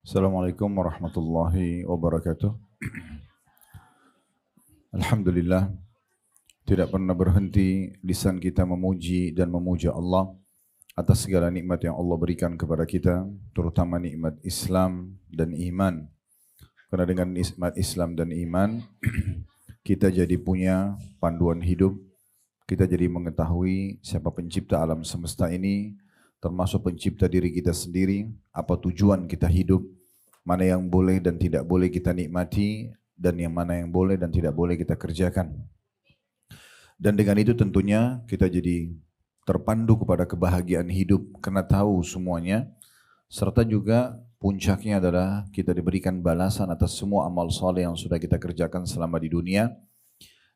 Assalamualaikum warahmatullahi wabarakatuh. Alhamdulillah, tidak pernah berhenti lisan kita memuji dan memuja Allah atas segala nikmat yang Allah berikan kepada kita, terutama nikmat Islam dan iman. Karena dengan nikmat Islam dan iman, kita jadi punya panduan hidup, kita jadi mengetahui siapa pencipta alam semesta ini, termasuk pencipta diri kita sendiri, apa tujuan kita hidup, mana yang boleh dan tidak boleh kita nikmati, dan yang mana yang boleh dan tidak boleh kita kerjakan. Dan dengan itu tentunya kita jadi terpandu kepada kebahagiaan hidup karena tahu semuanya, serta juga puncaknya adalah kita diberikan balasan atas semua amal saleh yang sudah kita kerjakan selama di dunia,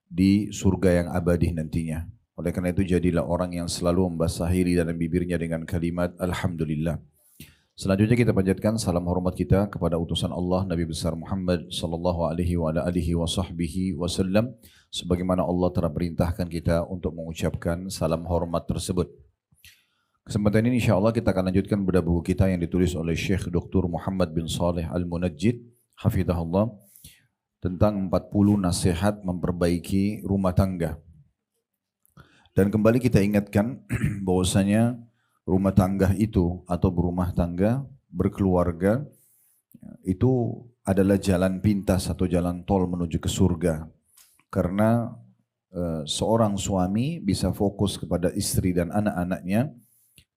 di surga yang abadi nantinya. Oleh karena itu jadilah orang yang selalu membasahi lidah dan bibirnya dengan kalimat Alhamdulillah. Selanjutnya kita panjatkan salam hormat kita kepada utusan Allah Nabi besar Muhammad sallallahu alaihi wasallam, sebagaimana Allah telah perintahkan kita untuk mengucapkan salam hormat tersebut. Kesempatan ini insyaAllah kita akan lanjutkan bedah buku kita yang ditulis oleh Syekh Dr. Muhammad bin Saleh Al-Munajjid hafizahullah, tentang 40 nasihat memperbaiki rumah tangga. Dan kembali kita ingatkan bahwasanya rumah tangga itu atau berumah tangga, berkeluarga itu adalah jalan pintas atau jalan tol menuju ke surga. Karena seorang suami bisa fokus kepada istri dan anak-anaknya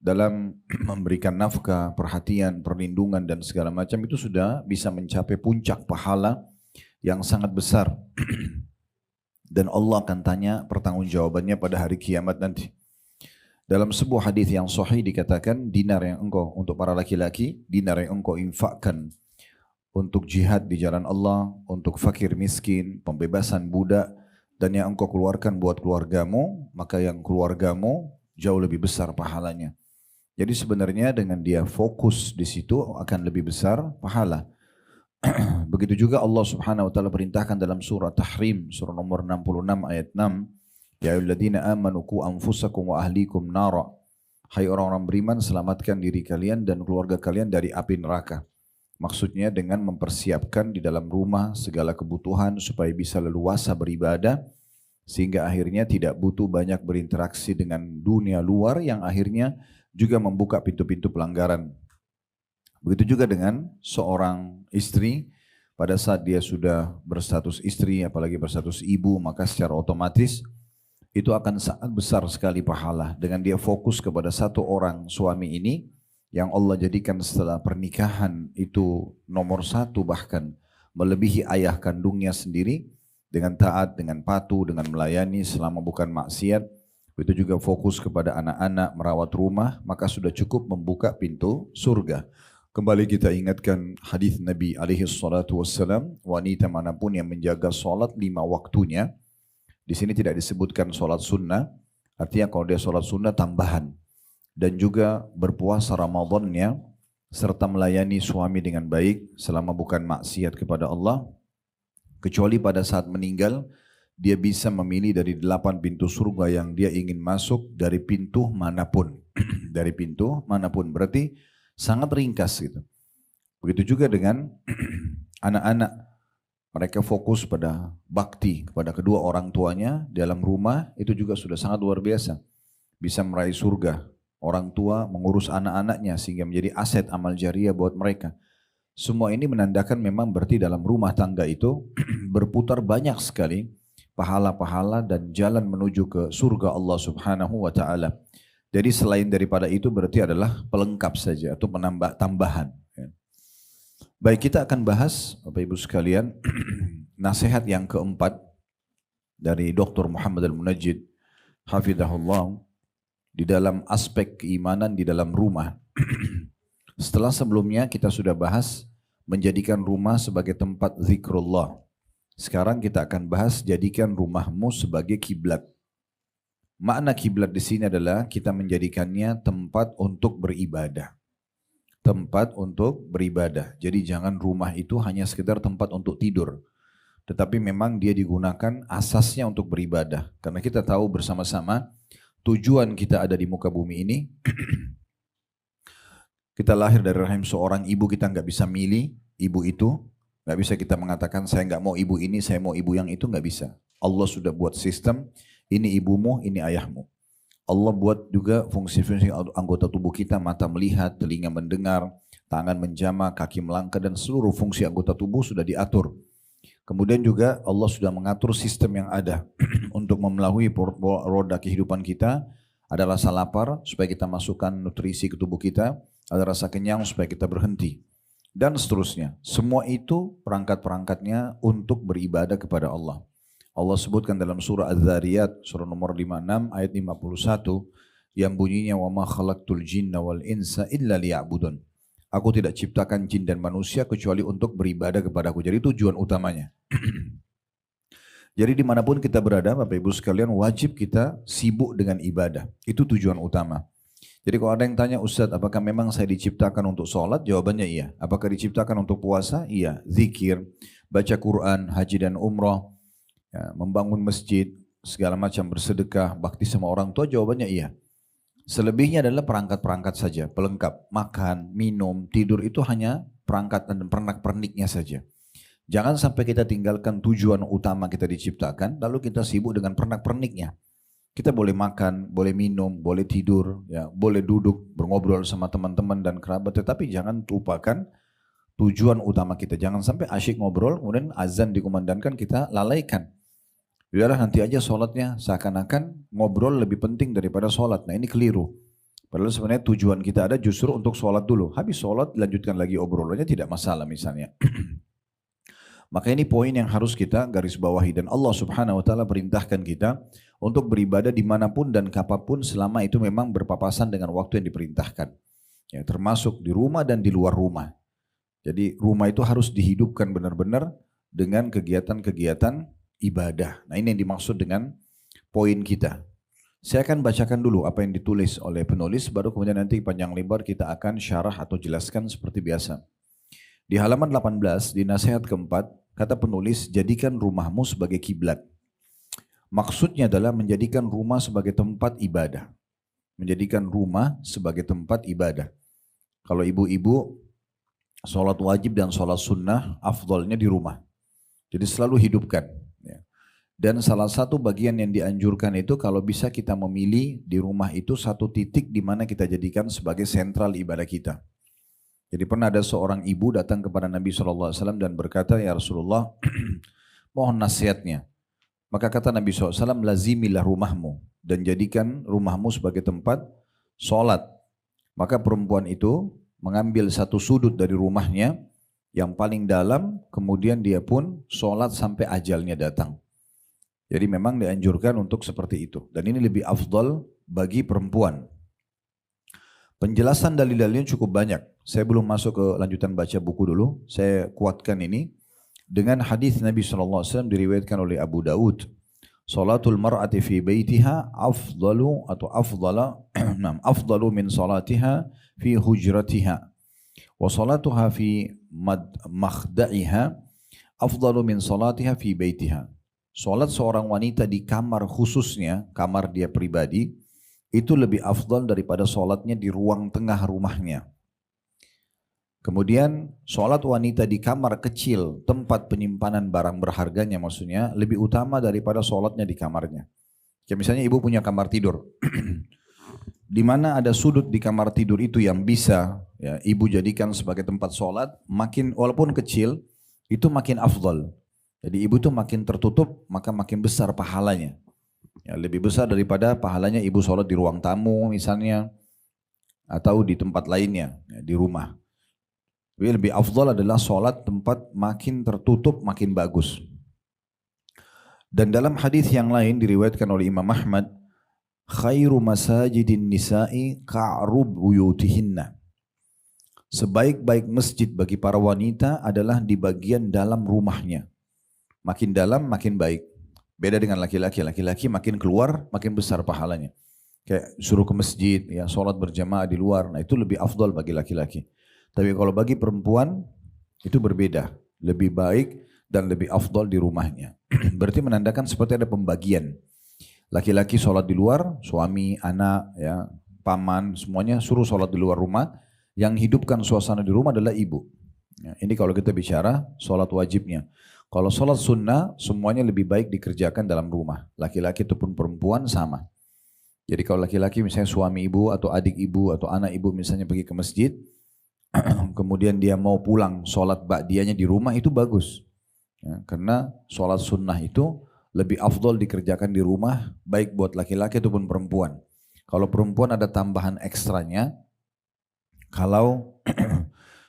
dalam memberikan nafkah, perhatian, perlindungan dan segala macam, itu sudah bisa mencapai puncak pahala yang sangat besar. Dan Allah akan tanya pertanggungjawabannya pada hari kiamat nanti. Dalam sebuah hadis yang sahih dikatakan, dinar yang engkau, untuk para laki-laki, dinar yang engkau infakkan untuk jihad di jalan Allah, untuk fakir miskin, pembebasan budak, dan yang engkau keluarkan buat keluargamu, maka yang keluargamu jauh lebih besar pahalanya. Jadi sebenarnya dengan dia fokus di situ akan lebih besar pahala. Begitu juga Allah Subhanahu wa taala perintahkan dalam surah Tahrim, surah nomor 66 ayat 6, ya ayyuhalladzina amanu qu anfusakum wa ahlikum nara. Hai orang-orang beriman, selamatkan diri kalian dan keluarga kalian dari api neraka. Maksudnya dengan mempersiapkan di dalam rumah segala kebutuhan supaya bisa leluasa beribadah, sehingga akhirnya tidak butuh banyak berinteraksi dengan dunia luar yang akhirnya juga membuka pintu-pintu pelanggaran. Begitu juga dengan seorang istri, pada saat dia sudah berstatus istri, apalagi berstatus ibu, maka secara otomatis itu akan sangat besar sekali pahala. Dengan dia fokus kepada satu orang suami ini, yang Allah jadikan setelah pernikahan itu nomor satu, bahkan melebihi ayah kandungnya sendiri, dengan taat, dengan patuh, dengan melayani selama bukan maksiat. Itu juga fokus kepada anak-anak, merawat rumah, maka sudah cukup membuka pintu surga. Kembali kita ingatkan hadis Nabi alaihi salatu wassalam, wanita manapun yang menjaga sholat 5 waktunya, di sini tidak disebutkan sholat sunnah, artinya kalau dia sholat sunnah tambahan, dan juga berpuasa Ramadannya, serta melayani suami dengan baik selama bukan maksiat kepada Allah, kecuali pada saat meninggal, dia bisa memilih dari 8 pintu surga yang dia ingin masuk dari pintu manapun. Dari pintu manapun, berarti sangat ringkas gitu. Begitu juga dengan anak-anak, mereka fokus pada bakti kepada kedua orang tuanya dalam rumah, itu juga sudah sangat luar biasa. Bisa meraih surga. Orang tua mengurus anak-anaknya sehingga menjadi aset amal jariah buat mereka. Semua ini menandakan memang berarti dalam rumah tangga itu berputar banyak sekali pahala-pahala dan jalan menuju ke surga Allah Subhanahu wa taala. Jadi selain daripada itu berarti adalah pelengkap saja atau menambah tambahan. Baik, kita akan bahas Bapak Ibu sekalian nasihat yang keempat dari Dr. Muhammad Al-Munajjid hafizahullah di dalam aspek keimanan di dalam rumah. Setelah sebelumnya kita sudah bahas menjadikan rumah sebagai tempat zikrullah. Sekarang kita akan bahas jadikan rumahmu sebagai kiblat. Makna kiblat di sini adalah kita menjadikannya tempat untuk beribadah. Tempat untuk beribadah. Jadi jangan rumah itu hanya sekedar tempat untuk tidur. Tetapi memang dia digunakan asasnya untuk beribadah. Karena kita tahu bersama-sama tujuan kita ada di muka bumi ini Kita lahir dari rahim seorang ibu, kita nggak bisa milih ibu itu. Nggak bisa kita mengatakan saya nggak mau ibu ini, saya mau ibu yang itu, nggak bisa. Allah sudah buat sistem, ini ibumu, ini ayahmu. Allah buat juga fungsi-fungsi anggota tubuh kita, mata melihat, telinga mendengar, tangan menjama, kaki melangkah, dan seluruh fungsi anggota tubuh sudah diatur. Kemudian juga Allah sudah mengatur sistem yang ada untuk memenuhi roda kehidupan kita. Ada rasa lapar supaya kita masukkan nutrisi ke tubuh kita, ada rasa kenyang supaya kita berhenti, dan seterusnya. Semua itu perangkat-perangkatnya untuk beribadah kepada Allah. Allah sebutkan dalam surah Az-Zariyat, surah nomor 56 ayat 51, yang bunyinya wa ma khalaqtul jinna wal insa illa liya'budun. Aku tidak ciptakan jin dan manusia kecuali untuk beribadah kepadaku. Jadi tujuan utamanya. Jadi dimanapun kita berada, Bapak Ibu sekalian, wajib kita sibuk dengan ibadah. Itu tujuan utama. Jadi kalau ada yang tanya, Ustadz, apakah memang saya diciptakan untuk sholat? Jawabannya iya. Apakah diciptakan untuk puasa? Iya. Zikir, baca Quran, haji dan umrah, ya, membangun masjid, segala macam, bersedekah, bakti sama orang tua? Jawabannya iya. Selebihnya adalah perangkat-perangkat saja, pelengkap. Makan, minum, tidur itu hanya perangkat dan pernak-perniknya saja. Jangan sampai kita tinggalkan tujuan utama kita diciptakan, lalu kita sibuk dengan pernak-perniknya. Kita boleh makan, boleh minum, boleh tidur, ya, boleh duduk, ngobrol sama teman-teman dan kerabat, tetapi jangan lupakan tujuan utama kita. Jangan sampai asyik ngobrol, kemudian azan dikumandangkan kita lalaikan. Biarlah nanti aja sholatnya, seakan-akan ngobrol lebih penting daripada sholat. Nah ini keliru. Padahal sebenarnya tujuan kita ada justru untuk sholat dulu. Habis sholat, lanjutkan lagi obrolannya, tidak masalah misalnya. Maka ini poin yang harus kita garis bawahi, dan Allah Subhanahu wa taala perintahkan kita untuk beribadah dimanapun dan kapanpun selama itu memang berpapasan dengan waktu yang diperintahkan. Ya, termasuk di rumah dan di luar rumah. Jadi rumah itu harus dihidupkan benar-benar dengan kegiatan-kegiatan ibadah. Nah ini yang dimaksud dengan poin kita. Saya akan bacakan dulu apa yang ditulis oleh penulis, baru kemudian nanti panjang lebar kita akan syarah atau jelaskan seperti biasa. Di halaman 18, di nasihat keempat, kata penulis, jadikan rumahmu sebagai kiblat. Maksudnya adalah menjadikan rumah sebagai tempat ibadah. Menjadikan rumah sebagai tempat ibadah. Kalau ibu-ibu, sholat wajib dan sholat sunnah, afdolnya di rumah. Jadi selalu hidupkan. Dan salah satu bagian yang dianjurkan itu kalau bisa kita memilih di rumah itu satu titik di mana kita jadikan sebagai sentral ibadah kita. Jadi pernah ada seorang ibu datang kepada Nabi SAW dan berkata, ya Rasulullah, mohon nasihatnya. Maka kata Nabi SAW, lazimilah rumahmu dan jadikan rumahmu sebagai tempat sholat. Maka perempuan itu mengambil satu sudut dari rumahnya yang paling dalam, kemudian dia pun sholat sampai ajalnya datang. Jadi memang dianjurkan untuk seperti itu. Dan ini lebih afdal bagi perempuan. Penjelasan dalil-dalilnya cukup banyak. Saya belum masuk ke lanjutan baca buku dulu. Saya kuatkan ini dengan hadis Nabi SAW diriwayatkan oleh Abu Daud. Salatul mar'ati fi baitiha afdalu atau afdalu min salatiha fi hujratiha. Wa salatuha fi makhda'iha afdalu min salatiha fi baitiha. Salat seorang wanita di kamar khususnya, kamar dia pribadi, itu lebih afdal daripada sholatnya di ruang tengah rumahnya. Kemudian sholat wanita di kamar kecil, tempat penyimpanan barang berharganya maksudnya, lebih utama daripada sholatnya di kamarnya. Kayak misalnya ibu punya kamar tidur, di mana ada sudut di kamar tidur itu yang bisa ya, ibu jadikan sebagai tempat sholat, makin walaupun kecil, itu makin afdal. Jadi ibu itu makin tertutup, maka makin besar pahalanya. Ya, lebih besar daripada pahalanya ibu sholat di ruang tamu misalnya, atau di tempat lainnya, ya, di rumah. Jadi lebih afdal adalah sholat tempat makin tertutup, makin bagus. Dan dalam hadis yang lain diriwayatkan oleh Imam Ahmad, khairu masajidin nisa'i ka'rub buyutihinna. Sebaik-baik masjid bagi para wanita adalah di bagian dalam rumahnya. Makin dalam makin baik. Beda dengan laki-laki. Laki-laki makin keluar makin besar pahalanya. Kayak suruh ke masjid, ya sholat berjamaah di luar. Nah itu lebih afdal bagi laki-laki. Tapi kalau bagi perempuan itu berbeda. Lebih baik dan lebih afdal di rumahnya. Berarti menandakan seperti ada pembagian. Laki-laki sholat di luar, suami, anak, ya, paman, semuanya suruh sholat di luar rumah. Yang hidupkan suasana di rumah adalah ibu. Ya, ini kalau kita bicara sholat wajibnya. Kalau sholat sunnah, semuanya lebih baik dikerjakan dalam rumah. Laki-laki ataupun perempuan sama. Jadi kalau laki-laki misalnya suami ibu atau adik ibu atau anak ibu misalnya pergi ke masjid, kemudian dia mau pulang sholat ba'diyahnya di rumah, itu bagus. Ya, karena sholat sunnah itu lebih afdol dikerjakan di rumah, baik buat laki-laki ataupun perempuan. Kalau perempuan ada tambahan ekstranya, kalau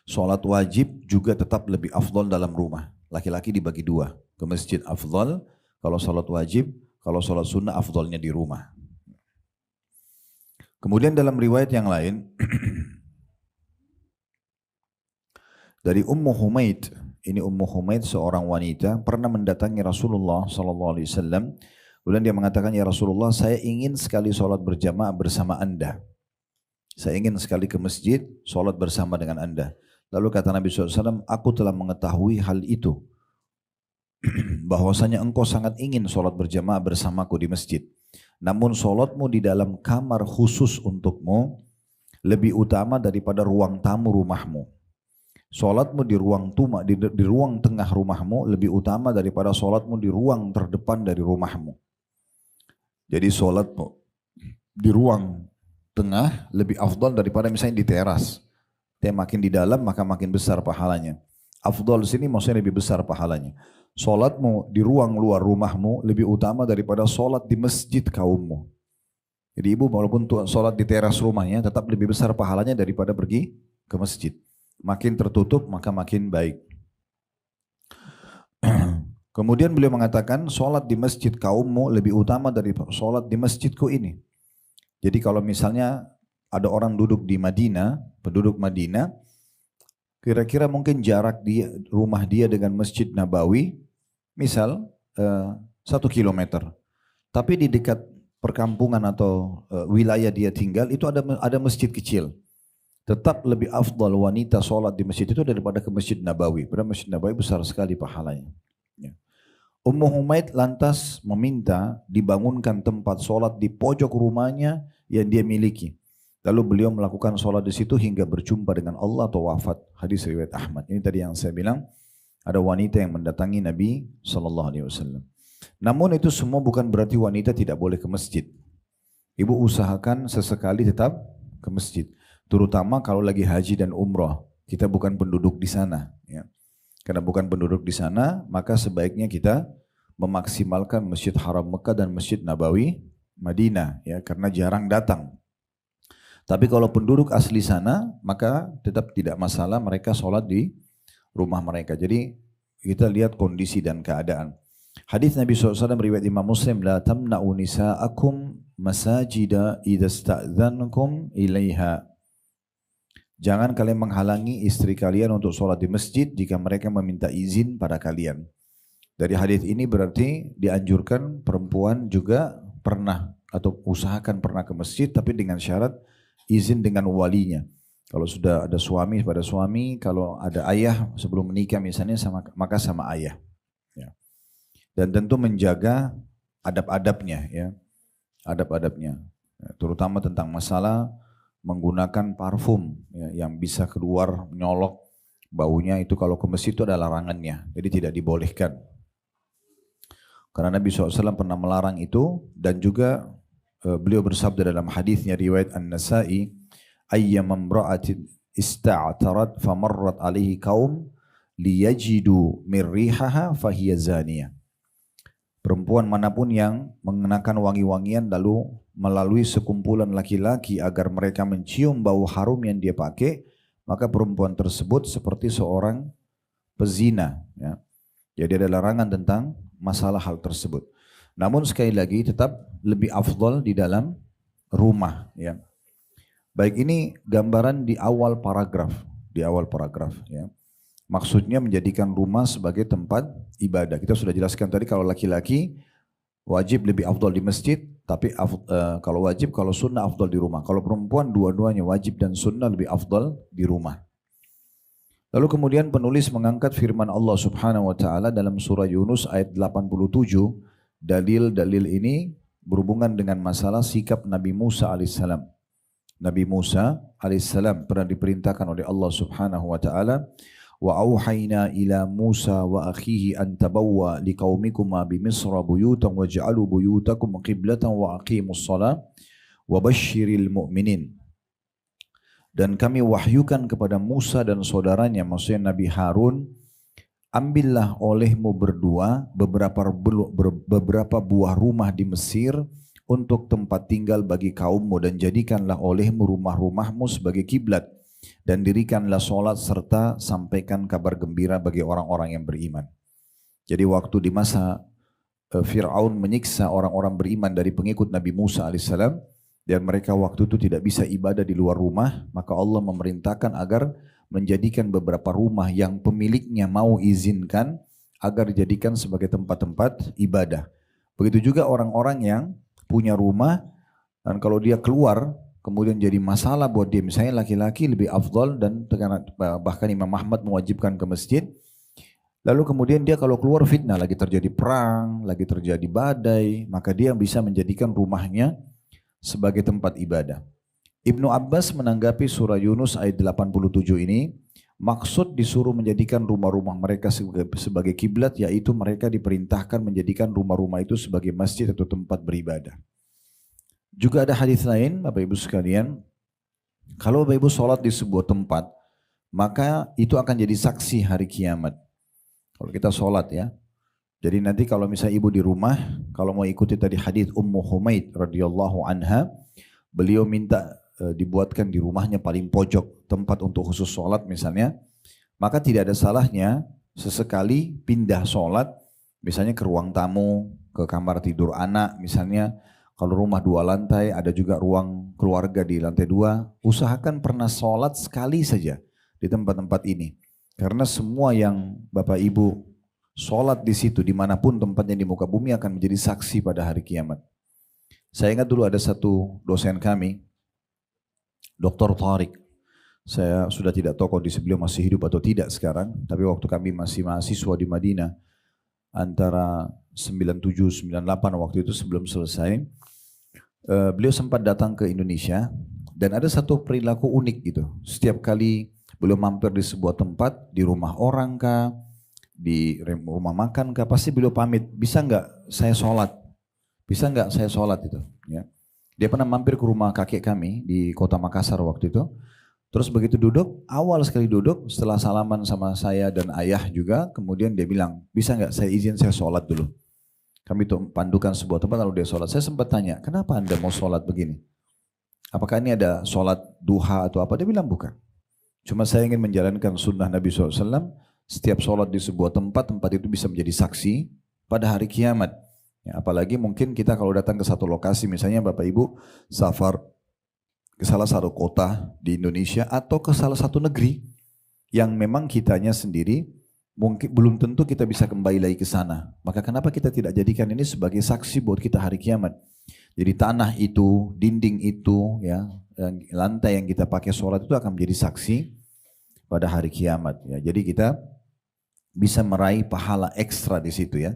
sholat wajib juga tetap lebih afdol dalam rumah. Laki-laki dibagi dua, ke masjid afdol kalau sholat wajib, kalau sholat sunnah afdolnya di rumah. Kemudian dalam riwayat yang lain, dari Ummu Humaid, ini Ummu Humaid seorang wanita pernah mendatangi Rasulullah SAW. Kemudian dia mengatakan, ya Rasulullah, saya ingin sekali sholat berjamaah bersama anda. Saya ingin sekali ke masjid, sholat bersama dengan anda. Lalu kata Nabi SAW, aku telah mengetahui hal itu. Bahwasanya engkau sangat ingin sholat berjamaah bersamaku di masjid. Namun sholatmu di dalam kamar khusus untukmu lebih utama daripada ruang tamu rumahmu. Sholatmu di ruang tengah rumahmu lebih utama daripada sholatmu di ruang terdepan dari rumahmu. Jadi sholatmu di ruang tengah lebih afdal daripada misalnya di teras. Dia makin di dalam maka makin besar pahalanya. Afdal di sini maksudnya lebih besar pahalanya. Sholatmu di ruang luar rumahmu lebih utama daripada sholat di masjid kaummu. Jadi ibu walaupun sholat di teras rumahnya tetap lebih besar pahalanya daripada pergi ke masjid. Makin tertutup maka makin baik. Kemudian beliau mengatakan sholat di masjid kaummu lebih utama dari sholat di masjidku ini. Jadi kalau misalnya ada orang duduk di Madinah, penduduk Madinah, kira-kira mungkin jarak rumah dia dengan Masjid Nabawi, misal 1 kilometer. Tapi di dekat perkampungan atau wilayah dia tinggal itu ada masjid kecil. Tetap lebih afdal wanita sholat di masjid itu daripada ke Masjid Nabawi. Padahal Masjid Nabawi besar sekali pahalanya. Ya. Ummu Humaid lantas meminta dibangunkan tempat sholat di pojok rumahnya yang dia miliki. Lalu beliau melakukan sholat di situ hingga berjumpa dengan Allah atau wafat. Hadis riwayat Ahmad. Ini tadi yang saya bilang, ada wanita yang mendatangi Nabi SAW. Namun itu semua bukan berarti wanita tidak boleh ke masjid. Ibu usahakan sesekali tetap ke masjid. Terutama kalau lagi haji dan umrah. Kita bukan penduduk di sana. Ya. Karena bukan penduduk di sana, maka sebaiknya kita memaksimalkan Masjid Haram Mekah dan Masjid Nabawi Madinah, ya, karena jarang datang. Tapi kalau penduduk asli sana, maka tetap tidak masalah mereka sholat di rumah mereka. Jadi kita lihat kondisi dan keadaan. Hadis Nabi SAW riwayat Imam Muslim, la tamna'u nisa'akum masajida idza sta'dzankum ilaiha. Jangan kalian menghalangi istri kalian untuk sholat di masjid jika mereka meminta izin pada kalian. Dari hadis ini berarti dianjurkan perempuan juga pernah atau usahakan pernah ke masjid, tapi dengan syarat izin dengan walinya. Kalau sudah ada suami pada suami, kalau ada ayah sebelum menikah misalnya maka sama ayah. Ya. Dan tentu menjaga adab-adabnya, ya, adab-adabnya, ya, terutama tentang masalah menggunakan parfum, ya, yang bisa keluar menyolok baunya, itu kalau ke masjid itu ada larangannya, jadi tidak dibolehkan. Karena Nabi SAW pernah melarang itu, dan juga beliau bersabda dalam hadisnya riwayat An-Nasa'i, ayyam imra'atin ista'tarat famarrat alaihi qaum liyajidu min rihaha fahiya zaniyah. Perempuan manapun yang mengenakan wangi-wangian lalu melalui sekumpulan laki-laki agar mereka mencium bau harum yang dia pakai, maka perempuan tersebut seperti seorang pezina. Ya. Jadi ada larangan tentang masalah hal tersebut. Namun sekali lagi tetap lebih afdal di dalam rumah. Ya. Baik, ini gambaran di awal paragraf. Ya. Maksudnya menjadikan rumah sebagai tempat ibadah. Kita sudah jelaskan tadi kalau laki-laki wajib lebih afdal di masjid, tapi kalau sunnah afdal di rumah. Kalau perempuan dua-duanya wajib dan sunnah lebih afdal di rumah. Lalu kemudian penulis mengangkat firman Allah Subhanahu wa taala dalam surah Yunus ayat 87. Dalil-dalil ini berhubungan dengan masalah sikap Nabi Musa alaihissalam. Nabi Musa alaihissalam pernah diperintahkan oleh Allah Subhanahu wa taala, wa auhayna ila Musa wa akhihi an tabawwa liqaumikuma bi Misra buyutan waj'alu buyutakum qiblatan wa aqimus shalah wa basyiril mu'minin. Dan kami wahyukan kepada Musa dan saudaranya, maksudnya Nabi Harun, ambillah olehmu berdua beberapa buah rumah di Mesir untuk tempat tinggal bagi kaummu, dan jadikanlah olehmu rumah-rumahmu sebagai kiblat, dan dirikanlah solat serta sampaikan kabar gembira bagi orang-orang yang beriman. Jadi waktu di masa Fir'aun menyiksa orang-orang beriman dari pengikut Nabi Musa alaihissalam, dan mereka waktu itu tidak bisa ibadah di luar rumah, maka Allah memerintahkan agar menjadikan beberapa rumah yang pemiliknya mau izinkan agar dijadikan sebagai tempat-tempat ibadah. Begitu juga orang-orang yang punya rumah, dan kalau dia keluar kemudian jadi masalah buat dia, misalnya laki-laki lebih afdal, dan bahkan Imam Ahmad mewajibkan ke masjid, lalu kemudian dia kalau keluar fitnah, lagi terjadi perang, lagi terjadi badai, maka dia bisa menjadikan rumahnya sebagai tempat ibadah. Ibnu Abbas menanggapi surah Yunus ayat 87 ini, maksud disuruh menjadikan rumah-rumah mereka sebagai kiblat, yaitu mereka diperintahkan menjadikan rumah-rumah itu sebagai masjid atau tempat beribadah. Juga ada hadis lain, Bapak Ibu sekalian, kalau Bapak Ibu sholat di sebuah tempat, maka itu akan jadi saksi hari kiamat. Kalau kita sholat ya, jadi nanti kalau misalnya ibu di rumah, kalau mau ikuti tadi hadis Ummu Humaid radhiyallahu anha, beliau minta dibuatkan di rumahnya paling pojok tempat untuk khusus sholat misalnya, maka tidak ada salahnya sesekali pindah sholat, misalnya ke ruang tamu, ke kamar tidur anak misalnya. Kalau rumah 2 lantai, ada juga ruang keluarga di lantai 2, usahakan pernah sholat sekali saja di tempat-tempat ini. Karena semua yang Bapak Ibu sholat di situ, dimanapun tempatnya di muka bumi, akan menjadi saksi pada hari kiamat. Saya ingat dulu ada satu dosen kami, Dr. Tariq. Saya sudah tidak tahu kondisi beliau masih hidup atau tidak sekarang, tapi waktu kami masih mahasiswa di Madinah, antara 97-98 waktu itu sebelum selesai, beliau sempat datang ke Indonesia, dan ada satu perilaku unik gitu. Setiap kali beliau mampir di sebuah tempat, di rumah orang kah, di rumah makan kah, pasti beliau pamit, bisa nggak saya sholat? Bisa nggak saya sholat itu? Ya. Dia pernah mampir ke rumah kakek kami di kota Makassar waktu itu. Terus begitu duduk, awal sekali duduk, setelah salaman sama saya dan ayah juga, kemudian dia bilang, bisa nggak saya izin saya sholat dulu? Kami tuh pandukan sebuah tempat lalu dia sholat. Saya sempat tanya, kenapa anda mau sholat begini? Apakah ini ada sholat duha atau apa? Dia bilang bukan. Cuma saya ingin menjalankan sunnah Nabi SAW, setiap sholat di sebuah tempat, tempat itu bisa menjadi saksi pada hari kiamat. Ya, apalagi mungkin kita kalau datang ke satu lokasi, misalnya Bapak Ibu safar ke salah satu kota di Indonesia atau ke salah satu negeri yang memang kitanya sendiri mungkin belum tentu kita bisa kembali lagi ke sana. Maka kenapa kita tidak jadikan ini sebagai saksi buat kita hari kiamat? Jadi tanah itu, dinding itu, ya, lantai yang kita pakai sholat itu akan menjadi saksi pada hari kiamat. Ya, jadi kita bisa meraih pahala ekstra di situ ya.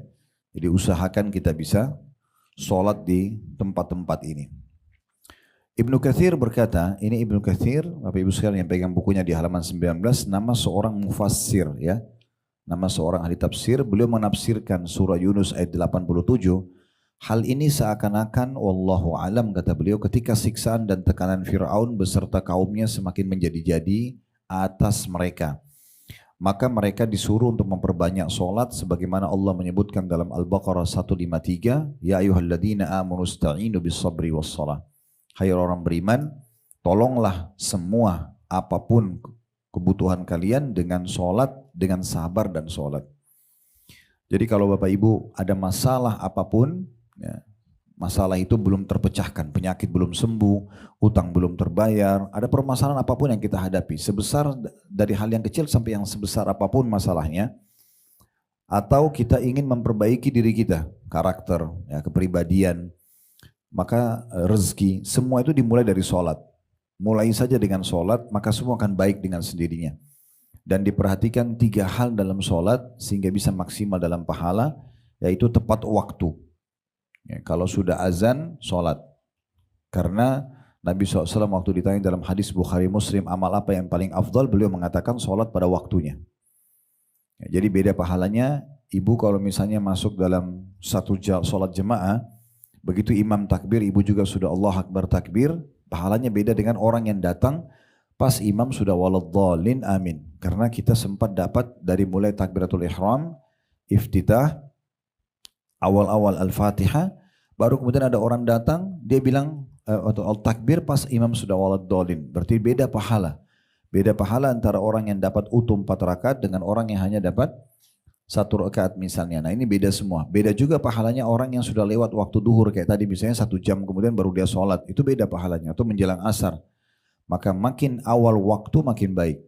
Jadi usahakan kita bisa sholat di tempat-tempat ini. Ibnu Katsir berkata, ini Ibnu Katsir, Bapak Ibu sekalian yang pegang bukunya di halaman 19, nama seorang mufassir ya. Nama seorang ahli tafsir, beliau menafsirkan surah Yunus ayat 87. Hal ini seakan-akan wallahu alam kata beliau ketika siksaan dan tekanan Fir'aun beserta kaumnya semakin menjadi-jadi atas mereka. Maka mereka disuruh untuk memperbanyak solat sebagaimana Allah menyebutkan dalam Al-Baqarah 153, ya ayyuhalladzina amanu ista'inu bis sabri was shalah. Hai orang beriman, tolonglah semua apapun kebutuhan kalian dengan solat, dengan sabar dan solat. Jadi kalau Bapak Ibu ada masalah apapun, ya, masalah itu belum terpecahkan, penyakit belum sembuh, utang belum terbayar, ada permasalahan apapun yang kita hadapi, sebesar dari hal yang kecil sampai yang sebesar apapun masalahnya, atau kita ingin memperbaiki diri kita, karakter, ya, kepribadian, maka rezeki, semua itu dimulai dari sholat. Mulai saja dengan sholat, maka semua akan baik dengan sendirinya. Dan diperhatikan 3 hal dalam sholat sehingga bisa maksimal dalam pahala, yaitu tepat waktu. Ya, kalau sudah azan, sholat. Karena Nabi SAW waktu ditanya dalam hadis Bukhari Muslim, amal apa yang paling afdal? Beliau mengatakan sholat pada waktunya. Ya, jadi beda pahalanya, ibu kalau misalnya masuk dalam satu sholat jemaah, begitu imam takbir, ibu juga sudah Allah Akbar takbir, pahalanya beda dengan orang yang datang pas imam sudah waladhdallin amin. Karena kita sempat dapat dari mulai takbiratul ihram, iftitah, awal-awal al-fatihah, baru kemudian ada orang datang, dia bilang, atau al-takbir pas imam sudah waladhdallin. Berarti beda pahala. Beda pahala antara orang yang dapat utuh 4 rakaat dengan orang yang hanya dapat 1 rakaat misalnya. Nah ini beda semua. Beda juga pahalanya orang yang sudah lewat waktu duhur. Kayak tadi misalnya 1 jam kemudian baru dia sholat. Itu beda pahalanya. Atau menjelang asar. Maka makin awal waktu makin baik.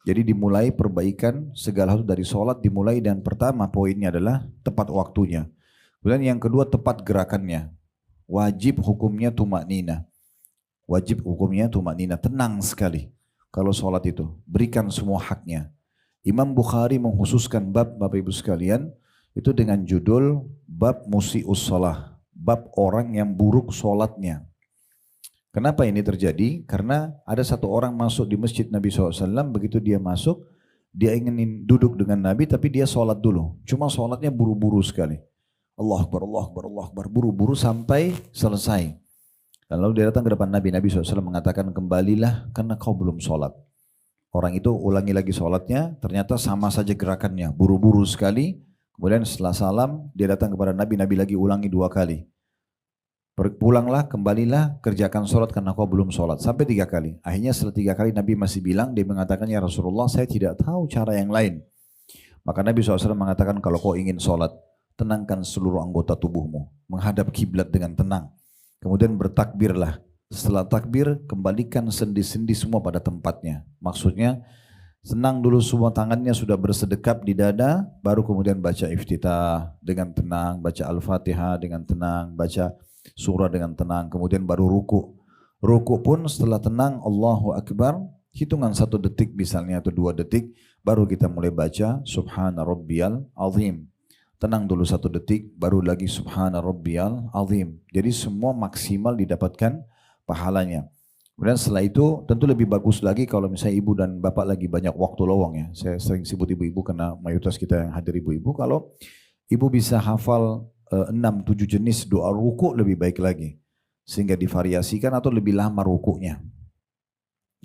Jadi dimulai perbaikan segala sesuatu dari sholat dimulai, dan pertama poinnya adalah tepat waktunya. Kemudian yang kedua tepat gerakannya. Wajib hukumnya tumaknina. Wajib hukumnya tumaknina. Tenang sekali. Kalau sholat itu. Berikan semua haknya. Imam Bukhari mengkhususkan bab Bapak Ibu sekalian. Itu dengan judul bab musi'us shalah. Bab orang yang buruk sholatnya. Kenapa ini terjadi? Karena ada satu orang masuk di masjid Nabi SAW. Begitu dia masuk. Dia ingin duduk dengan Nabi. Tapi dia sholat dulu. Cuma sholatnya buru-buru sekali. Allah Akbar, Allah Akbar, Allah Akbar. Buru-buru sampai selesai. Dan lalu dia datang ke depan Nabi. Nabi SAW mengatakan, kembalilah karena kau belum sholat. Orang itu ulangi lagi sholatnya. Ternyata sama saja gerakannya. Buru-buru sekali. Kemudian setelah salam, dia datang kepada Nabi. Nabi lagi ulangi 2 kali. Pulanglah, kembalilah, kerjakan sholat karena kau belum sholat. Sampai 3 kali. Akhirnya setelah 3 kali Nabi masih bilang, dia mengatakan, ya Rasulullah, saya tidak tahu cara yang lain. Maka Nabi SAW mengatakan, kalau kau ingin sholat, tenangkan seluruh anggota tubuhmu. Menghadap kiblat dengan tenang. Kemudian bertakbirlah. Setelah takbir, kembalikan sendi-sendi semua pada tempatnya. Maksudnya, senang dulu semua, tangannya sudah bersedekap di dada, baru kemudian baca iftitah dengan tenang, baca al-fatihah dengan tenang, baca surah dengan tenang, kemudian baru ruku. Ruku pun setelah tenang, Allahu Akbar, hitungan 1 detik misalnya atau 2 detik, baru kita mulai baca Subhana Rabbiyal Azim. Tenang dulu 1 detik, baru lagi Subhana Rabbiyal Azim. Jadi semua maksimal didapatkan pahalanya. Kemudian setelah itu tentu lebih bagus lagi kalau misalnya ibu dan bapak lagi banyak waktu lowong ya. Saya sering sebut ibu-ibu karena mayoritas kita yang hadir ibu-ibu. Kalau ibu bisa hafal 6-7 jenis doa ruku lebih baik lagi. Sehingga divariasikan atau lebih lama rukunya.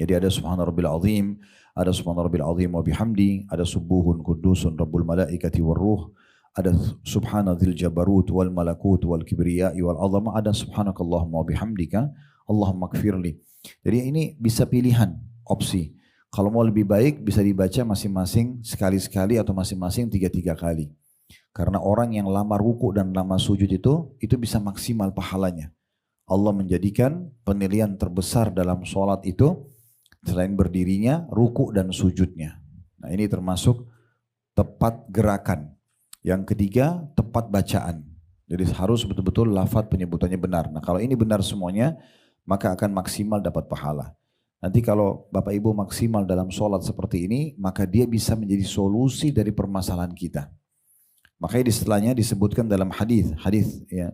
Jadi ada Subhana Rabbil Azim, ada Subhana Rabbil Azim wa bihamdi, ada Subuhun Kudusun Rabbul Malaikati Warruh, ada Subhana Dzil Jabarut wal Malakut wal Kibriyai wal Azama, ada Subhanakallahumma wa bihamdika Allahumma gfirli. Jadi ini bisa pilihan, opsi. Kalau mau lebih baik bisa dibaca masing-masing sekali-sekali atau masing-masing 3-3 kali. Karena orang yang lama ruku dan lama sujud itu bisa maksimal pahalanya. Allah menjadikan penilaian terbesar dalam sholat itu selain berdirinya, ruku dan sujudnya. Nah ini termasuk tepat gerakan. Yang ketiga, tepat bacaan. Jadi harus betul-betul lafaz penyebutannya benar. Nah kalau ini benar semuanya, maka akan maksimal dapat pahala. Nanti kalau Bapak Ibu maksimal dalam sholat seperti ini, maka dia bisa menjadi solusi dari permasalahan kita. Makanya di setelahnya disebutkan dalam hadis ya.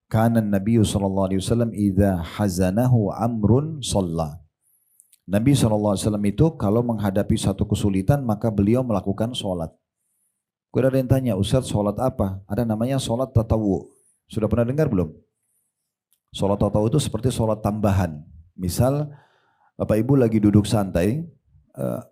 Kana Nabi SAW idza hazanahu amrun shalla. Nabi SAW itu kalau menghadapi satu kesulitan maka beliau melakukan sholat. Kalau ada yang tanya, Ustaz sholat apa? Ada namanya sholat tatawu. Sudah pernah dengar belum? Sholat tatawu itu seperti sholat tambahan. Misal Bapak Ibu lagi duduk santai,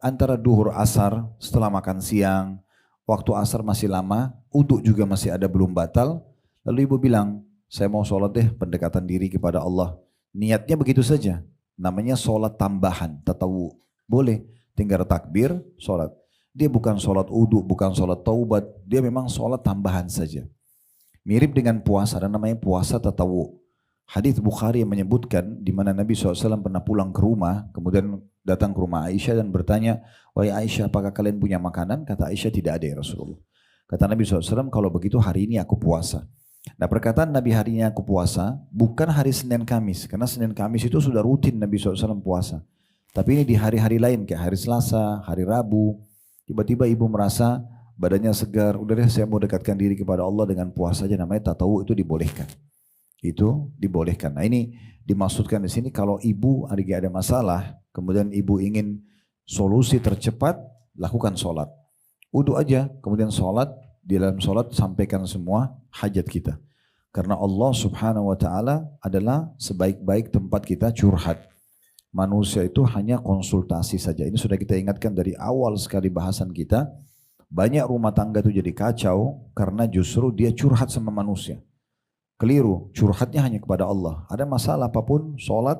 antara duhur asar setelah makan siang, waktu asar masih lama, uduk juga masih ada belum batal, lalu ibu bilang, saya mau sholat deh pendekatan diri kepada Allah. Niatnya begitu saja, namanya sholat tambahan, tatawu. Boleh, tinggal takbir, sholat. Dia bukan sholat uduk, bukan sholat taubat, dia memang sholat tambahan saja. Mirip dengan puasa, ada namanya puasa tatawu. Hadis Bukhari yang menyebutkan di mana Nabi SAW pernah pulang ke rumah, kemudian datang ke rumah Aisyah dan bertanya, wahai Aisyah, apakah kalian punya makanan? Kata Aisyah, tidak ada ya Rasulullah. Kata Nabi SAW, kalau begitu hari ini aku puasa. Nah perkataan Nabi hari ini aku puasa, bukan hari Senin Kamis, karena Senin Kamis itu sudah rutin Nabi SAW puasa. Tapi ini di hari-hari lain, kayak hari Selasa, hari Rabu, tiba-tiba ibu merasa badannya segar, udah deh saya mau dekatkan diri kepada Allah dengan puasa aja, namanya tatawu, itu dibolehkan. itu dibolehkan. Nah ini dimaksudkan di sini kalau ibu lagi ada masalah, kemudian ibu ingin solusi tercepat, lakukan sholat. Wudu aja, kemudian sholat, di dalam sholat sampaikan semua hajat kita. Karena Allah subhanahu wa ta'ala adalah sebaik-baik tempat kita curhat. Manusia itu hanya konsultasi saja. Ini sudah kita ingatkan dari awal sekali bahasan kita. Banyak rumah tangga itu jadi kacau karena justru dia curhat sama manusia. Keliru, curhatnya hanya kepada Allah. Ada masalah apapun, sholat,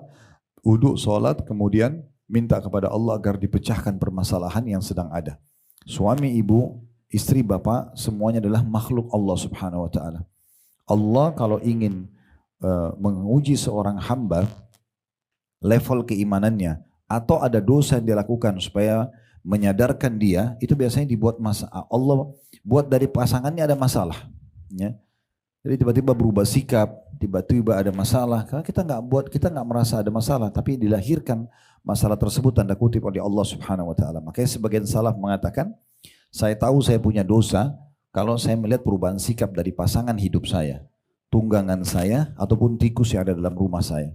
wudu, sholat, kemudian minta kepada Allah agar dipecahkan permasalahan yang sedang ada. Suami, ibu, istri, bapak, semuanya adalah makhluk Allah subhanahu wa ta'ala. Allah kalau ingin menguji seorang hamba, level keimanannya, atau ada dosa yang dilakukan supaya menyadarkan dia, itu biasanya dibuat masalah. Allah buat dari pasangannya ada masalah. Ya. Jadi tiba-tiba berubah sikap, tiba-tiba ada masalah. Karena kita nggak merasa ada masalah, tapi dilahirkan masalah tersebut tanda kutip oleh Allah Subhanahu Wa Taala. Makanya sebagian salaf mengatakan, saya tahu saya punya dosa kalau saya melihat perubahan sikap dari pasangan hidup saya, tunggangan saya, ataupun tikus yang ada dalam rumah saya.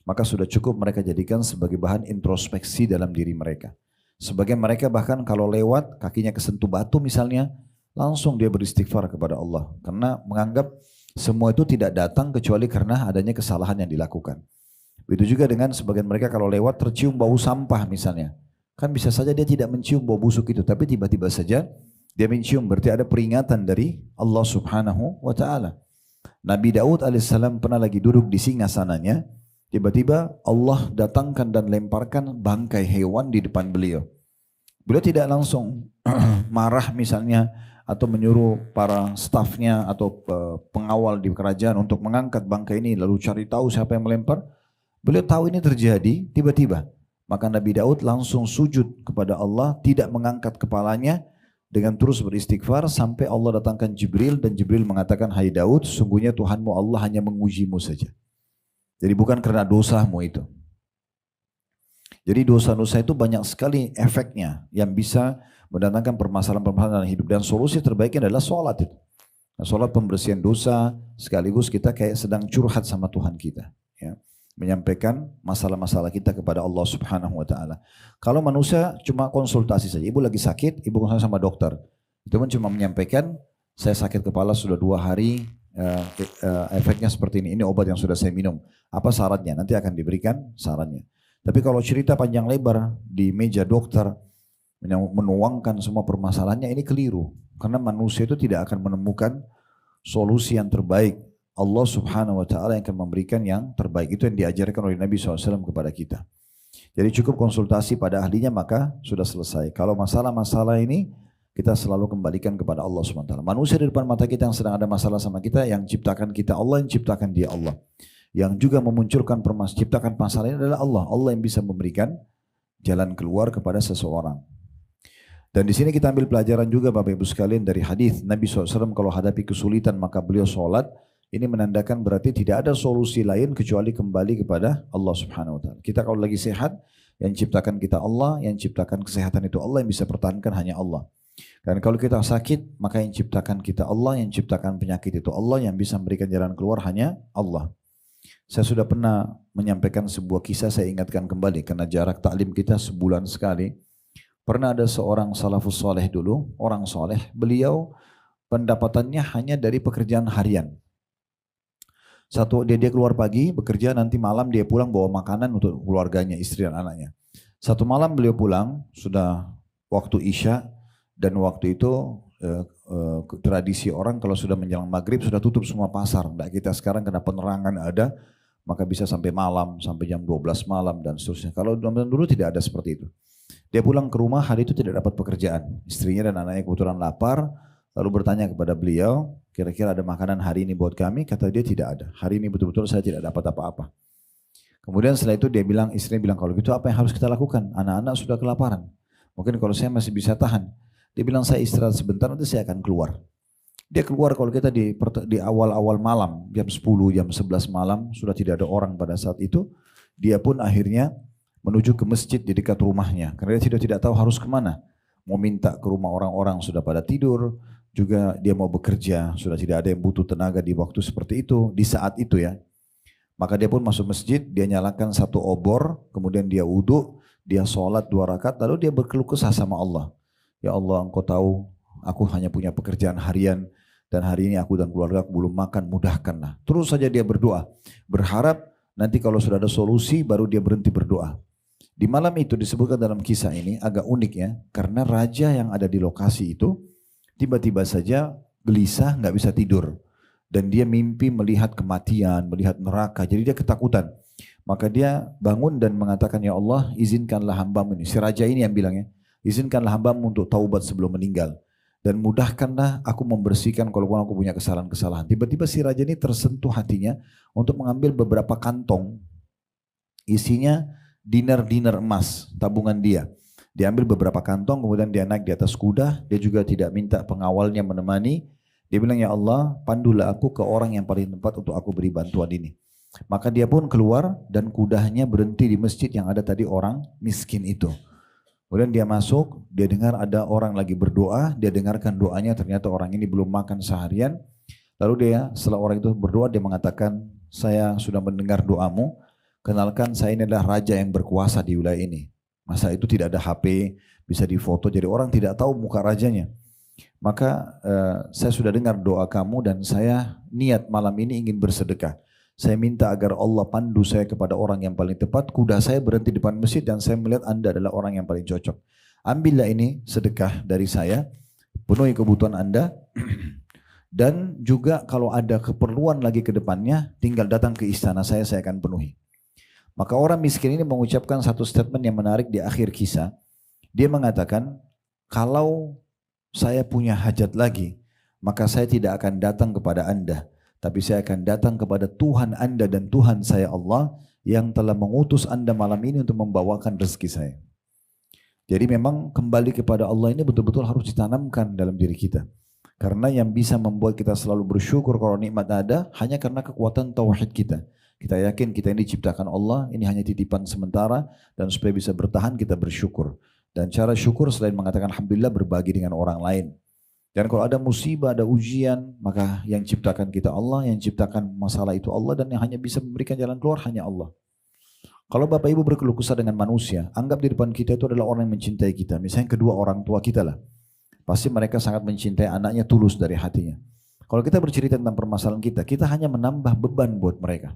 Maka sudah cukup mereka jadikan sebagai bahan introspeksi dalam diri mereka. Sebagian mereka bahkan kalau lewat kakinya kesentuh batu misalnya, langsung dia beristighfar kepada Allah. Karena menganggap semua itu tidak datang kecuali karena adanya kesalahan yang dilakukan. Begitu juga dengan sebagian mereka kalau lewat tercium bau sampah misalnya. Kan bisa saja dia tidak mencium bau busuk itu, tapi tiba-tiba saja dia mencium, berarti ada peringatan dari Allah subhanahu wa ta'ala. Nabi Daud alaihissalam pernah lagi duduk di singgasananya. Tiba-tiba Allah datangkan dan lemparkan bangkai hewan di depan beliau. Beliau tidak langsung marah misalnya atau menyuruh para stafnya atau pengawal di kerajaan untuk mengangkat bangkai ini lalu cari tahu siapa yang melempar. Beliau tahu ini terjadi tiba-tiba. Maka Nabi Daud langsung sujud kepada Allah, tidak mengangkat kepalanya dengan terus beristighfar sampai Allah datangkan Jibril dan Jibril mengatakan, "Hai Daud, sungguhnya Tuhanmu Allah hanya mengujimu saja." Jadi bukan karena dosamu itu. Jadi dosa-dosa itu banyak sekali efeknya yang bisa mendatangkan permasalahan-permasalahan dalam hidup. Dan solusi terbaiknya adalah sholat itu. Nah, sholat pembersihan dosa sekaligus kita kayak sedang curhat sama Tuhan kita. Ya. Menyampaikan masalah-masalah kita kepada Allah subhanahu wa ta'ala. Kalau manusia cuma konsultasi saja. Ibu lagi sakit, ibu konsultasi sama dokter. Itu pun cuma menyampaikan, saya sakit kepala sudah 2 hari, efeknya seperti ini obat yang sudah saya minum, apa syaratnya, nanti akan diberikan sarannya. Tapi kalau cerita panjang lebar di meja dokter menuangkan semua permasalahannya, ini keliru, karena manusia itu tidak akan menemukan solusi yang terbaik. Allah subhanahu wa ta'ala yang akan memberikan yang terbaik. Itu yang diajarkan oleh Nabi SAW kepada kita. Jadi cukup konsultasi pada ahlinya maka sudah selesai. Kalau masalah-masalah ini kita selalu kembalikan kepada Allah SWT. Manusia di depan mata kita yang sedang ada masalah sama kita, yang ciptakan kita Allah, yang ciptakan dia Allah. Yang juga memunculkan ciptakan masalah ini adalah Allah. Allah yang bisa memberikan jalan keluar kepada seseorang. Dan di sini kita ambil pelajaran juga Bapak Ibu sekalian dari hadis Nabi SAW kalau hadapi kesulitan maka beliau sholat. Ini menandakan berarti tidak ada solusi lain kecuali kembali kepada Allah Subhanahu Wa Taala. Kita kalau lagi sehat, yang ciptakan kita Allah, yang ciptakan kesehatan itu Allah, yang bisa pertahankan hanya Allah. Dan kalau kita sakit, maka yang ciptakan kita Allah, yang ciptakan penyakit itu Allah, yang bisa memberikan jalan keluar hanya Allah. Saya sudah pernah menyampaikan sebuah kisah, saya ingatkan kembali karena jarak taklim kita sebulan sekali. Pernah ada seorang salafus soleh dulu, orang soleh, beliau pendapatannya hanya dari pekerjaan harian. Dia keluar pagi bekerja, nanti malam dia pulang bawa makanan untuk keluarganya, istri dan anaknya. Satu malam beliau pulang sudah waktu Isya, dan waktu itu tradisi orang kalau sudah menjelang maghrib sudah tutup semua pasar. Nah, kita sekarang karena penerangan ada, maka bisa sampai malam, sampai jam 12 malam dan seterusnya. Kalau dulu tidak ada seperti itu. Dia pulang ke rumah, hari itu tidak dapat pekerjaan. Istrinya dan anaknya kebetulan lapar, lalu bertanya kepada beliau, kira-kira ada makanan hari ini buat kami? Kata dia tidak ada. Hari ini betul-betul saya tidak dapat apa-apa. Kemudian setelah itu istrinya bilang, kalau gitu apa yang harus kita lakukan? Anak-anak sudah kelaparan. Mungkin kalau saya masih bisa tahan. Dia bilang saya istirahat sebentar nanti saya akan keluar. Dia keluar kalau kita di awal-awal malam, jam 10, jam 11 malam, sudah tidak ada orang pada saat itu. Dia pun akhirnya menuju ke masjid di dekat rumahnya. Karena dia tidak tahu harus kemana. Mau minta ke rumah orang-orang sudah pada tidur. Juga dia mau bekerja, sudah tidak ada yang butuh tenaga di waktu seperti itu, di saat itu ya. Maka dia pun masuk masjid, dia nyalakan satu obor, kemudian dia wudhu, dia sholat 2 rakaat, lalu dia berkeluh kesah sama Allah. Ya Allah, engkau tahu aku hanya punya pekerjaan harian, dan hari ini aku dan keluarga aku belum makan, mudahkanlah. Terus saja dia berdoa, berharap nanti kalau sudah ada solusi baru dia berhenti berdoa. Di malam itu disebutkan dalam kisah ini agak unik ya, karena raja yang ada di lokasi itu tiba-tiba saja gelisah, nggak bisa tidur. Dan dia mimpi melihat kematian, melihat neraka, jadi dia ketakutan. Maka dia bangun dan mengatakan, ya Allah izinkanlah hambamu ini, si raja ini yang bilangnya, izinkanlah hambamu untuk taubat sebelum meninggal. Dan mudahkanlah aku membersihkan kalau aku punya kesalahan-kesalahan. Tiba-tiba si raja ini tersentuh hatinya untuk mengambil beberapa kantong, isinya dinar-dinar emas, tabungan dia. Dia ambil beberapa kantong, kemudian dia naik di atas kuda, dia juga tidak minta pengawalnya menemani. Dia bilang, ya Allah pandulah aku ke orang yang paling tepat untuk aku beri bantuan ini. Maka dia pun keluar dan kudanya berhenti di masjid yang ada tadi orang miskin itu. Kemudian dia masuk, dia dengar ada orang lagi berdoa, dia dengarkan doanya, ternyata orang ini belum makan seharian. Lalu dia, setelah orang itu berdoa, dia mengatakan, saya sudah mendengar doamu, kenalkan saya ini adalah raja yang berkuasa di wilayah ini. Masa itu tidak ada HP, bisa difoto, jadi orang tidak tahu muka rajanya. Maka saya sudah dengar doa kamu dan saya niat malam ini ingin bersedekah. Saya minta agar Allah pandu saya kepada orang yang paling tepat. Kuda saya berhenti di depan masjid dan saya melihat Anda adalah orang yang paling cocok. Ambillah ini sedekah dari saya, penuhi kebutuhan Anda. Dan juga kalau ada keperluan lagi ke depannya, tinggal datang ke istana saya akan penuhi. Maka orang miskin ini mengucapkan satu statement yang menarik di akhir kisah. Dia mengatakan, kalau saya punya hajat lagi, maka saya tidak akan datang kepada Anda. Tapi saya akan datang kepada Tuhan Anda dan Tuhan saya Allah yang telah mengutus Anda malam ini untuk membawakan rezeki saya. Jadi memang kembali kepada Allah ini betul-betul harus ditanamkan dalam diri kita. Karena yang bisa membuat kita selalu bersyukur kalau nikmat ada hanya karena kekuatan tauhid kita. Kita yakin kita ini diciptakan Allah, ini hanya titipan sementara dan supaya bisa bertahan kita bersyukur. Dan cara syukur selain mengatakan Alhamdulillah berbagi dengan orang lain. Dan kalau ada musibah, ada ujian, maka yang ciptakan kita Allah, yang ciptakan masalah itu Allah, dan yang hanya bisa memberikan jalan keluar hanya Allah. Kalau Bapak Ibu berkeluh kesah dengan manusia, anggap di depan kita itu adalah orang yang mencintai kita. Misalnya kedua orang tua kita lah. Pasti mereka sangat mencintai anaknya tulus dari hatinya. Kalau kita bercerita tentang permasalahan kita hanya menambah beban buat mereka.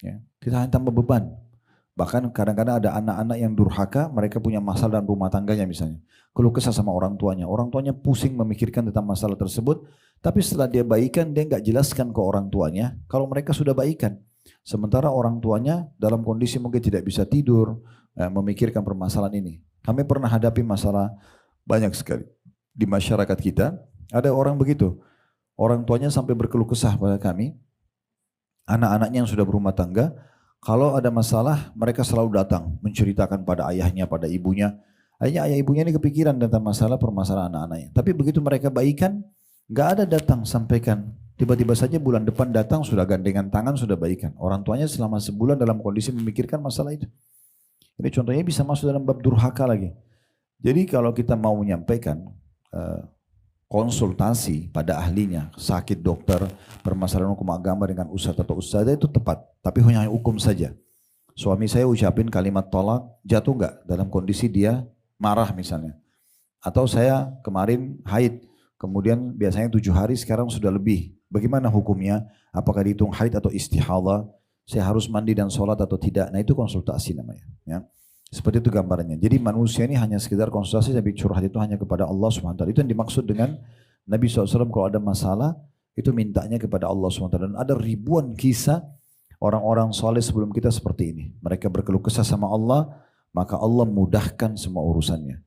Ya, kita hanya tambah beban. Bahkan kadang-kadang ada anak-anak yang durhaka, mereka punya masalah dalam rumah tangganya misalnya. Keluh kesah sama orang tuanya pusing memikirkan tentang masalah tersebut, tapi setelah dia baikan, dia nggak jelaskan ke orang tuanya kalau mereka sudah baikan. Sementara orang tuanya dalam kondisi mungkin tidak bisa tidur, memikirkan permasalahan ini. Kami pernah hadapi masalah banyak sekali di masyarakat kita, ada orang begitu. Orang tuanya sampai berkeluh kesah pada kami, anak-anaknya yang sudah berumah tangga, kalau ada masalah mereka selalu datang menceritakan pada ayahnya, pada ibunya. Akhirnya ayah ibunya ini kepikiran tentang permasalahan anak-anaknya. Tapi begitu mereka baikan, nggak ada datang sampaikan. Tiba-tiba saja bulan depan datang sudah gandengan tangan sudah baikan. Orang tuanya selama sebulan dalam kondisi memikirkan masalah itu. Ini contohnya bisa masuk dalam bab durhaka lagi. Jadi kalau kita mau menyampaikan konsultasi pada ahlinya, sakit dokter, permasalahan hukum agama dengan ustadz atau ustadzah itu tepat, tapi hanya hukum saja. Suami saya ucapin kalimat tolak, jatuh enggak dalam kondisi dia marah misalnya. Atau saya kemarin haid, kemudian biasanya 7 hari sekarang sudah lebih. Bagaimana hukumnya? Apakah dihitung haid atau istihadah? Saya harus mandi dan sholat atau tidak? Nah itu konsultasi namanya. Ya. Seperti itu gambarannya. Jadi manusia ini hanya sekedar konsultasi, tapi curhat itu hanya kepada Allah SWT. Itu yang dimaksud dengan Nabi SAW kalau ada masalah, itu mintanya kepada Allah SWT. Dan ada ribuan kisah orang-orang soleh sebelum kita seperti ini. Mereka berkeluh kesah sama Allah, maka Allah mudahkan semua urusannya.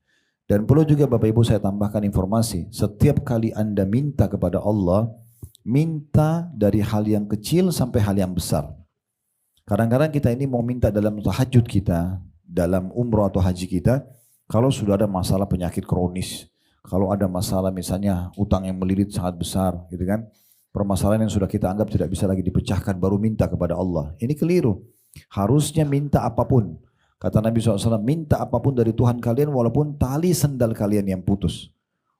Dan perlu juga Bapak Ibu saya tambahkan informasi, setiap kali Anda minta kepada Allah, minta dari hal yang kecil sampai hal yang besar. Kadang-kadang kita ini mau minta dalam tahajud kita, dalam umroh atau haji kita, kalau sudah ada masalah penyakit kronis, kalau ada masalah misalnya utang yang melilit sangat besar, gitu kan, permasalahan yang sudah kita anggap tidak bisa lagi dipecahkan, baru minta kepada Allah. Ini keliru. Harusnya minta apapun. Kata Nabi SAW, minta apapun dari Tuhan kalian walaupun tali sendal kalian yang putus.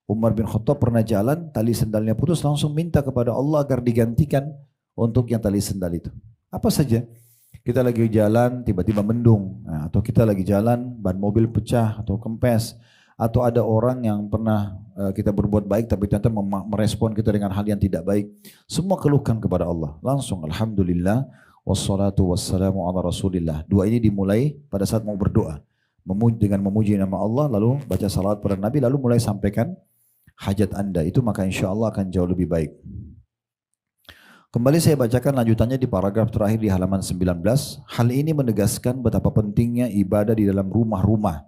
Umar bin Khattab pernah jalan, tali sendalnya putus, langsung minta kepada Allah agar digantikan untuk yang tali sendal itu. Apa saja. Kita lagi jalan tiba-tiba mendung, nah, atau kita lagi jalan ban mobil pecah atau kempes, atau ada orang yang pernah kita berbuat baik tapi ternyata merespon kita dengan hal yang tidak baik. Semua keluhkan kepada Allah. Langsung alhamdulillah wassalatu wassalamu ala rasulillah. Doa ini dimulai pada saat mau berdoa. Dengan memuji nama Allah, lalu baca salawat pada Nabi, lalu mulai sampaikan hajat Anda. Itu maka insya Allah akan jauh lebih baik. Kembali saya bacakan lanjutannya di paragraf terakhir di halaman 19. Hal ini menegaskan betapa pentingnya ibadah di dalam rumah-rumah,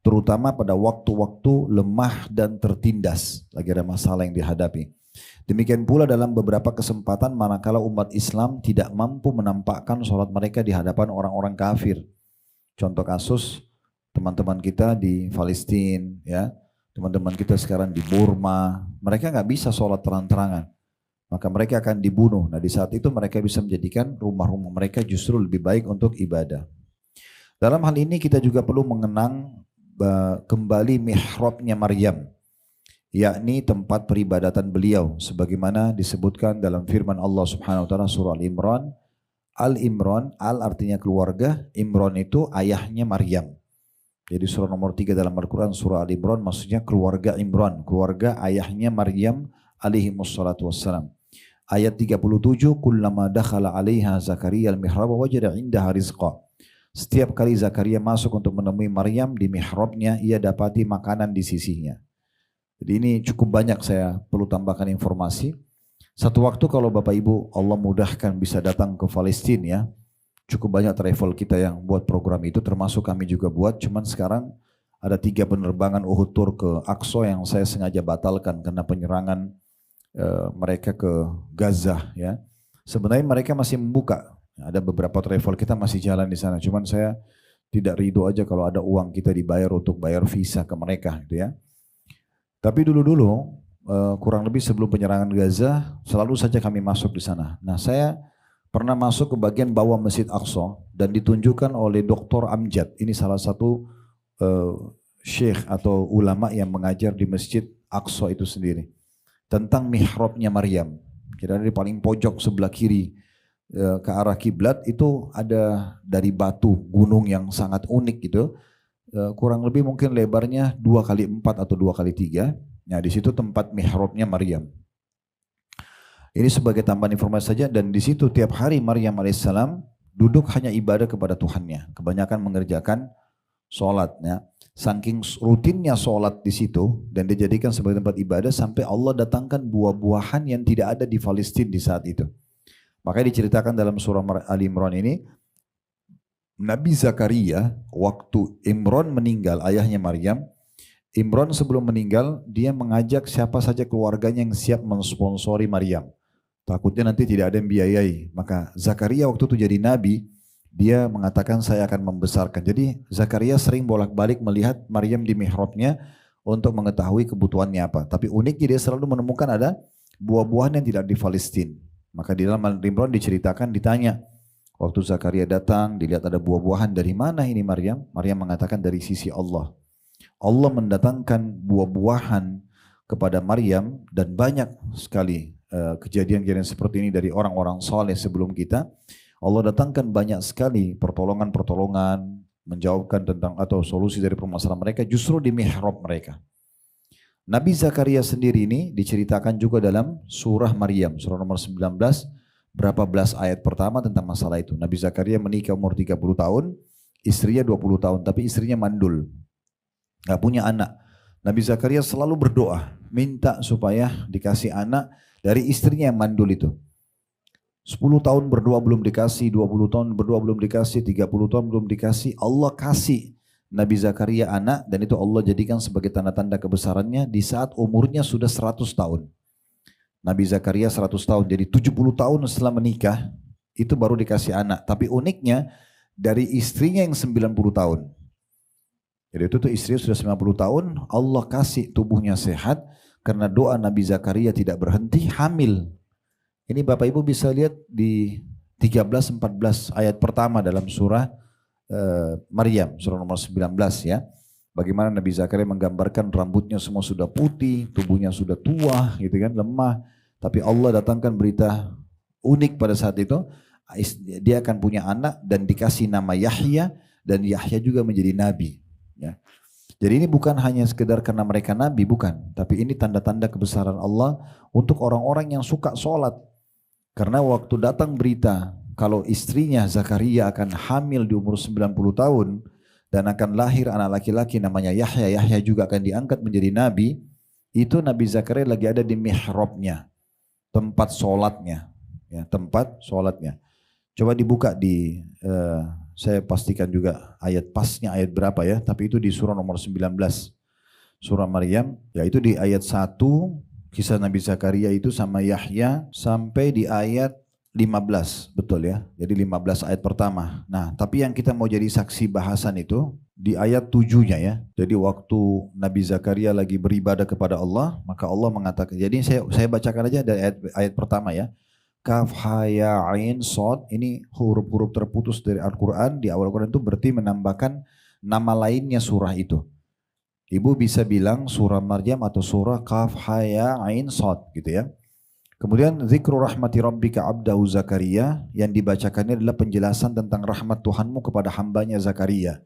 terutama pada waktu-waktu lemah dan tertindas, lagi ada masalah yang dihadapi. Demikian pula dalam beberapa kesempatan manakala umat Islam tidak mampu menampakkan sholat mereka di hadapan orang-orang kafir. Contoh kasus teman-teman kita di Palestina, ya, teman-teman kita sekarang di Burma, mereka nggak bisa sholat terang-terangan. Maka mereka akan dibunuh. Nah di saat itu mereka bisa menjadikan rumah-rumah mereka justru lebih baik untuk ibadah. Dalam hal ini kita juga perlu mengenang kembali mihrabnya Maryam, yakni tempat peribadatan beliau, sebagaimana disebutkan dalam firman Allah Subhanahu Wa Taala surah Al-Imran. Al-Imran, Al artinya keluarga, Imran itu ayahnya Maryam. Jadi surah nomor 3 dalam Al-Quran surah Al-Imran maksudnya keluarga Imran, keluarga ayahnya Maryam alaihi wassalatu wassalam. Ayat 37, kullama dakhala 'alaiha Zakaria al-mihrab wajada 'indaha rizqa. Setiap kali Zakaria masuk untuk menemui Maryam di mihrabnya, ia dapati makanan di sisinya. Jadi ini cukup banyak saya perlu tambahkan informasi. Satu waktu kalau Bapak Ibu Allah mudahkan bisa datang ke Palestina, ya. Cukup banyak travel kita yang buat program itu, termasuk kami juga buat. Cuman sekarang ada 3 penerbangan Uhud Tour ke Aqsa yang saya sengaja batalkan karena penyerangan mereka ke Gaza, ya. Sebenarnya mereka masih membuka, ada beberapa travel kita masih jalan di sana. Cuman saya tidak ridho aja kalau ada uang kita dibayar untuk bayar visa ke mereka, gitu ya. Tapi dulu-dulu kurang lebih sebelum penyerangan Gaza selalu saja kami masuk di sana. Nah saya pernah masuk ke bagian bawah Masjid Aqsa dan ditunjukkan oleh Dr. Amjad. Ini salah satu syekh atau ulama yang mengajar di Masjid Aqsa itu sendiri, tentang mihrabnya Maryam. Kira di paling pojok sebelah kiri ke arah kiblat itu ada dari batu gunung yang sangat unik gitu. Kurang lebih mungkin lebarnya 2x4 atau 2x3. Nah di situ tempat mihrabnya Maryam. Ini sebagai tambahan informasi saja, dan di situ tiap hari Maryam alaihissalam duduk hanya ibadah kepada Tuhannya. Kebanyakan mengerjakan sholatnya. Saking rutinnya sholat di situ dan dijadikan sebagai tempat ibadah sampai Allah datangkan buah-buahan yang tidak ada di Palestina di saat itu. Makanya diceritakan dalam surah Al-Imran ini, Nabi Zakaria waktu Imran meninggal, ayahnya Maryam, Imran sebelum meninggal dia mengajak siapa saja keluarganya yang siap mensponsori Maryam. Takutnya nanti tidak ada yang biayai. Maka Zakaria waktu itu jadi nabi, dia mengatakan saya akan membesarkan. Jadi Zakaria sering bolak-balik melihat Maryam di mihrabnya untuk mengetahui kebutuhannya apa. Tapi uniknya dia selalu menemukan ada buah-buahan yang tidak di Palestina. Maka di dalam Al-Imran diceritakan, ditanya, waktu Zakaria datang dilihat ada buah-buahan, dari mana ini Maryam? Maryam mengatakan dari sisi Allah. Allah mendatangkan buah-buahan kepada Maryam dan banyak sekali kejadian-kejadian seperti ini dari orang-orang saleh sebelum kita. Allah datangkan banyak sekali pertolongan-pertolongan, menjawabkan tentang atau solusi dari permasalahan mereka justru di mihrab mereka. Nabi Zakaria sendiri ini diceritakan juga dalam surah Maryam, surah nomor 19, berapa belas ayat pertama tentang masalah itu. Nabi Zakaria menikah umur 30 tahun, istrinya 20 tahun, tapi istrinya mandul, gak punya anak. Nabi Zakaria selalu berdoa, minta supaya dikasih anak dari istrinya yang mandul itu. 10 tahun berdoa belum dikasih, 20 tahun berdoa belum dikasih, 30 tahun belum dikasih. Allah kasih Nabi Zakaria anak, dan itu Allah jadikan sebagai tanda-tanda kebesarannya di saat umurnya sudah 100 tahun. Nabi Zakaria 100 tahun, jadi 70 tahun setelah menikah itu baru dikasih anak. Tapi uniknya dari istrinya yang 90 tahun. Jadi itu tuh istrinya sudah 90 tahun, Allah kasih tubuhnya sehat karena doa Nabi Zakaria tidak berhenti, hamil. Ini Bapak Ibu bisa lihat di 13-14 ayat pertama dalam surah Maryam, surah nomor 19 ya. Bagaimana Nabi Zakaria menggambarkan rambutnya semua sudah putih, tubuhnya sudah tua gitu kan, lemah. Tapi Allah datangkan berita unik pada saat itu, dia akan punya anak dan dikasih nama Yahya, dan Yahya juga menjadi nabi. Ya. Jadi ini bukan hanya sekedar karena mereka nabi, bukan. Tapi ini tanda-tanda kebesaran Allah untuk orang-orang yang suka sholat. Karena waktu datang berita kalau istrinya Zakaria akan hamil di umur 90 tahun dan akan lahir anak laki-laki namanya Yahya, Yahya juga akan diangkat menjadi nabi, itu Nabi Zakaria lagi ada di mihrabnya, tempat sholatnya. Ya, tempat sholatnya. Coba dibuka di, saya pastikan juga ayat pasnya ayat berapa ya, tapi itu di surah nomor 19. Surah Maryam, yaitu di ayat 1, kisah Nabi Zakaria itu sama Yahya sampai di ayat 15, betul ya. Jadi 15 ayat pertama. Nah, tapi yang kita mau jadi saksi bahasan itu di ayat 7-nya ya. Jadi waktu Nabi Zakaria lagi beribadah kepada Allah, maka Allah mengatakan, jadi saya bacakan aja dari ayat pertama ya. Kaf, ha, ya, ain, sod, ini huruf-huruf terputus dari Al-Quran. Di awal Quran itu berarti menambahkan nama lainnya surah itu. Ibu bisa bilang surah Maryam atau surah Kaf, ha, ya, ain, sod gitu ya. Kemudian zikru rahmati rabbika abdahu Zakaria, yang dibacakannya adalah penjelasan tentang rahmat Tuhanmu kepada hambanya Zakaria.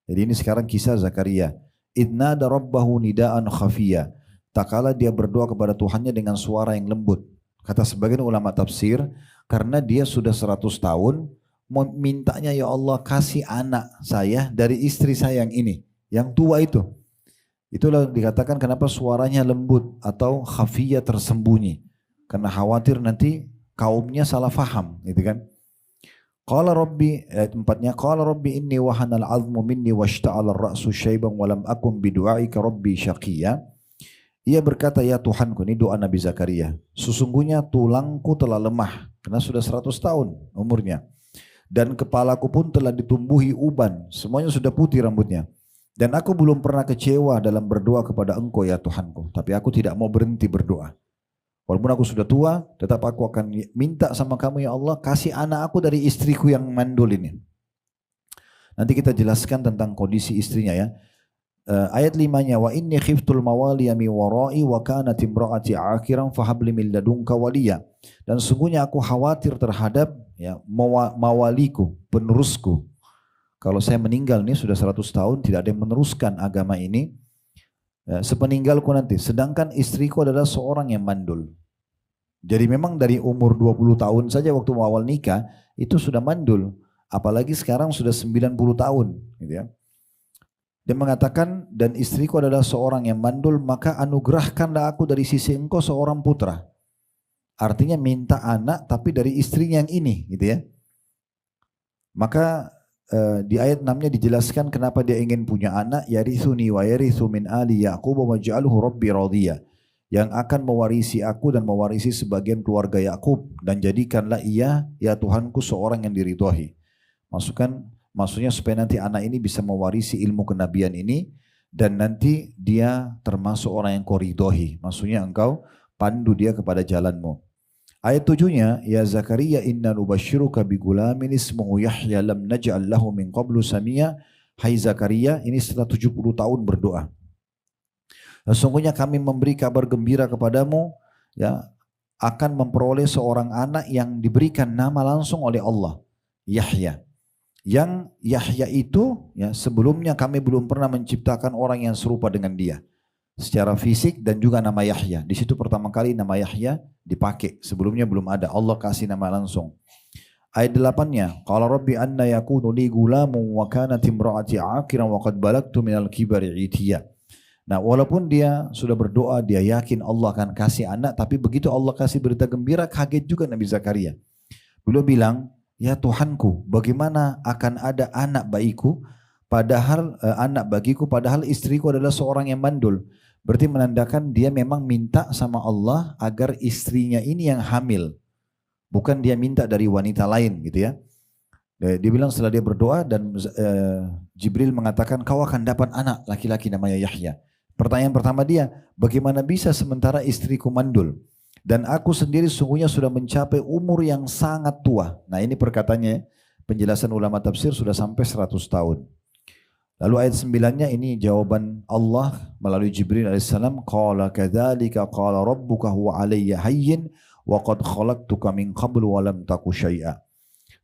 Jadi ini sekarang kisah Zakaria. Idna da rabbahu nidaan khafiyya. Tak kala dia berdoa kepada Tuhannya dengan suara yang lembut. Kata sebagian ulama tafsir, karena dia sudah 100 tahun, mintanya ya Allah kasih anak saya dari istri saya yang ini, yang tua itu. Itulah dikatakan kenapa suaranya lembut atau khafiyah, tersembunyi. Karena khawatir nanti kaumnya salah faham, gitu kan. Qala Rabbi, ayat 4-nya, Qala Rabbi inni wahanal azmu minni washta'ala ar-ra'su syaiban walam akum bidu'aika Rabbi syaqiyya. Ia berkata, ya Tuhanku, ini doa Nabi Zakaria, sesungguhnya tulangku telah lemah, karena sudah 100 tahun umurnya. Dan kepalaku pun telah ditumbuhi uban, semuanya sudah putih rambutnya. Dan aku belum pernah kecewa dalam berdoa kepada Engkau ya Tuhanku, tapi aku tidak mau berhenti berdoa. Walaupun aku sudah tua, tetap aku akan minta sama kamu ya Allah, kasih anak aku dari istriku yang mandul ini. Nanti kita jelaskan tentang kondisi istrinya ya. Ayat 5-nya, wa inni khiftul mawaliya mi warai wa kanat imraati akhiran fahabli min ladunka waliya. Dan sungguhnya aku khawatir terhadap ya mawaliku, penerusku. Kalau saya meninggal ini sudah 100 tahun tidak ada yang meneruskan agama ini. Ya, sepeninggalku nanti, sedangkan istriku adalah seorang yang mandul. Jadi memang dari umur 20 tahun saja waktu awal nikah itu sudah mandul, apalagi sekarang sudah 90 tahun gitu ya. Dia mengatakan, dan istriku adalah seorang yang mandul, maka anugerahkanlah aku dari sisi engkau seorang putra. Artinya minta anak tapi dari istrinya yang ini gitu ya. Maka di ayat 6-nya dijelaskan kenapa dia ingin punya anak, yarithuni wa yarithu min ali Yaqub wa ja'alhu rabbi radhiya, yang akan mewarisi aku dan mewarisi sebagian keluarga Yakub, dan jadikanlah ia ya Tuhanku seorang yang diridhoi. Maksudnya supaya nanti anak ini bisa mewarisi ilmu kenabian ini dan nanti dia termasuk orang yang kau ridhoi. Maksudnya engkau pandu dia kepada jalanmu. Ayat 7-nya, ya Zakaria inna nubashiruka bigulamin ismuhu Yahya lam naj'al lahu min qablu samia. Hai Zakaria, ini setelah 70 tahun berdoa. Sesungguhnya kami memberi kabar gembira kepadamu, ya, akan memperoleh seorang anak yang diberikan nama langsung oleh Allah, Yahya. Yang Yahya itu, ya, sebelumnya kami belum pernah menciptakan orang yang serupa dengan dia secara fisik, dan juga nama Yahya. Di situ pertama kali nama Yahya dipakai. Sebelumnya belum ada. Allah kasih nama langsung. Ayat 8-nya, qala rabbi anna yakunu li gulamun wa kanat imraati aqiran wa qad balagtu minal kibari itiya. Nah, walaupun dia sudah berdoa, dia yakin Allah akan kasih anak, tapi begitu Allah kasih berita gembira, kaget juga Nabi Zakaria. Beliau bilang, ya Tuhanku, bagaimana akan ada anak bagiku padahal istriku adalah seorang yang mandul. Berarti menandakan dia memang minta sama Allah agar istrinya ini yang hamil. Bukan dia minta dari wanita lain gitu ya. Dia bilang setelah dia berdoa dan Jibril mengatakan kau akan dapat anak laki-laki namanya Yahya. Pertanyaan pertama dia, bagaimana bisa sementara istriku mandul? Dan aku sendiri sungguhnya sudah mencapai umur yang sangat tua. Nah ini perkataannya, penjelasan ulama tafsir sudah sampai 100 tahun. Lalu ayat 9-nya ini jawaban Allah melalui Jibril alaihissalam. Qala kadzalika qala rabbuka huwa alayya hayyin wa qad khalaqtuka min qablu wa lam taku syai'a.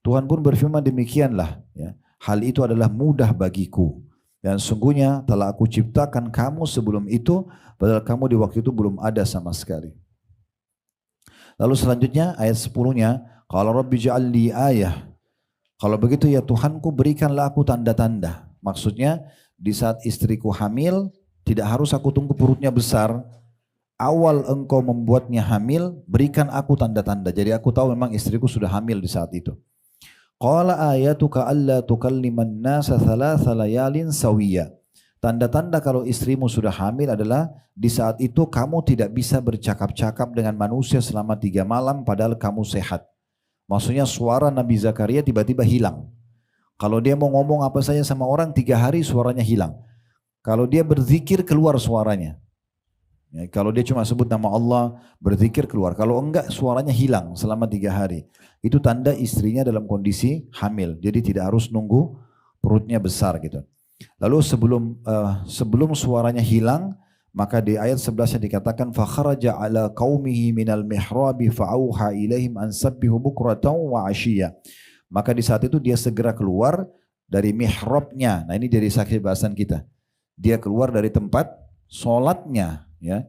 Tuhan pun berfirman demikianlah, ya. Hal itu adalah mudah bagiku. Dan sungguhnya telah aku ciptakan kamu sebelum itu, padahal kamu di waktu itu belum ada sama sekali. Lalu selanjutnya ayat 10-nya, qala rabbi ja'al li ayah. Kalau begitu ya Tuhanku berikanlah aku tanda-tanda. Maksudnya di saat istriku hamil, tidak harus aku tunggu perutnya besar. Awal engkau membuatnya hamil, berikan aku tanda-tanda. Jadi aku tahu memang istriku sudah hamil di saat itu. Qala ayatuka alla tukalliman nasa thalatha layalin sawiyya. Tanda-tanda kalau istrimu sudah hamil adalah di saat itu kamu tidak bisa bercakap-cakap dengan manusia selama 3 malam padahal kamu sehat. Maksudnya suara Nabi Zakaria tiba-tiba hilang. Kalau dia mau ngomong apa saja sama orang 3 hari suaranya hilang. Kalau dia berzikir keluar suaranya. Ya, kalau dia cuma sebut nama Allah, berzikir keluar. Kalau enggak suaranya hilang selama 3 hari. Itu tanda istrinya dalam kondisi hamil. Jadi tidak harus nunggu perutnya besar gitu. Lalu sebelum suaranya hilang, maka di ayat 11 dikatakan fakharaja ala qaumihi minal mihrabi fa'auha ilaihim an sabbihu bukratan wa 'ashiyya. Maka di saat itu dia segera keluar dari mihrabnya. Nah ini dari saksi bahasan kita. Dia keluar dari tempat solatnya, ya.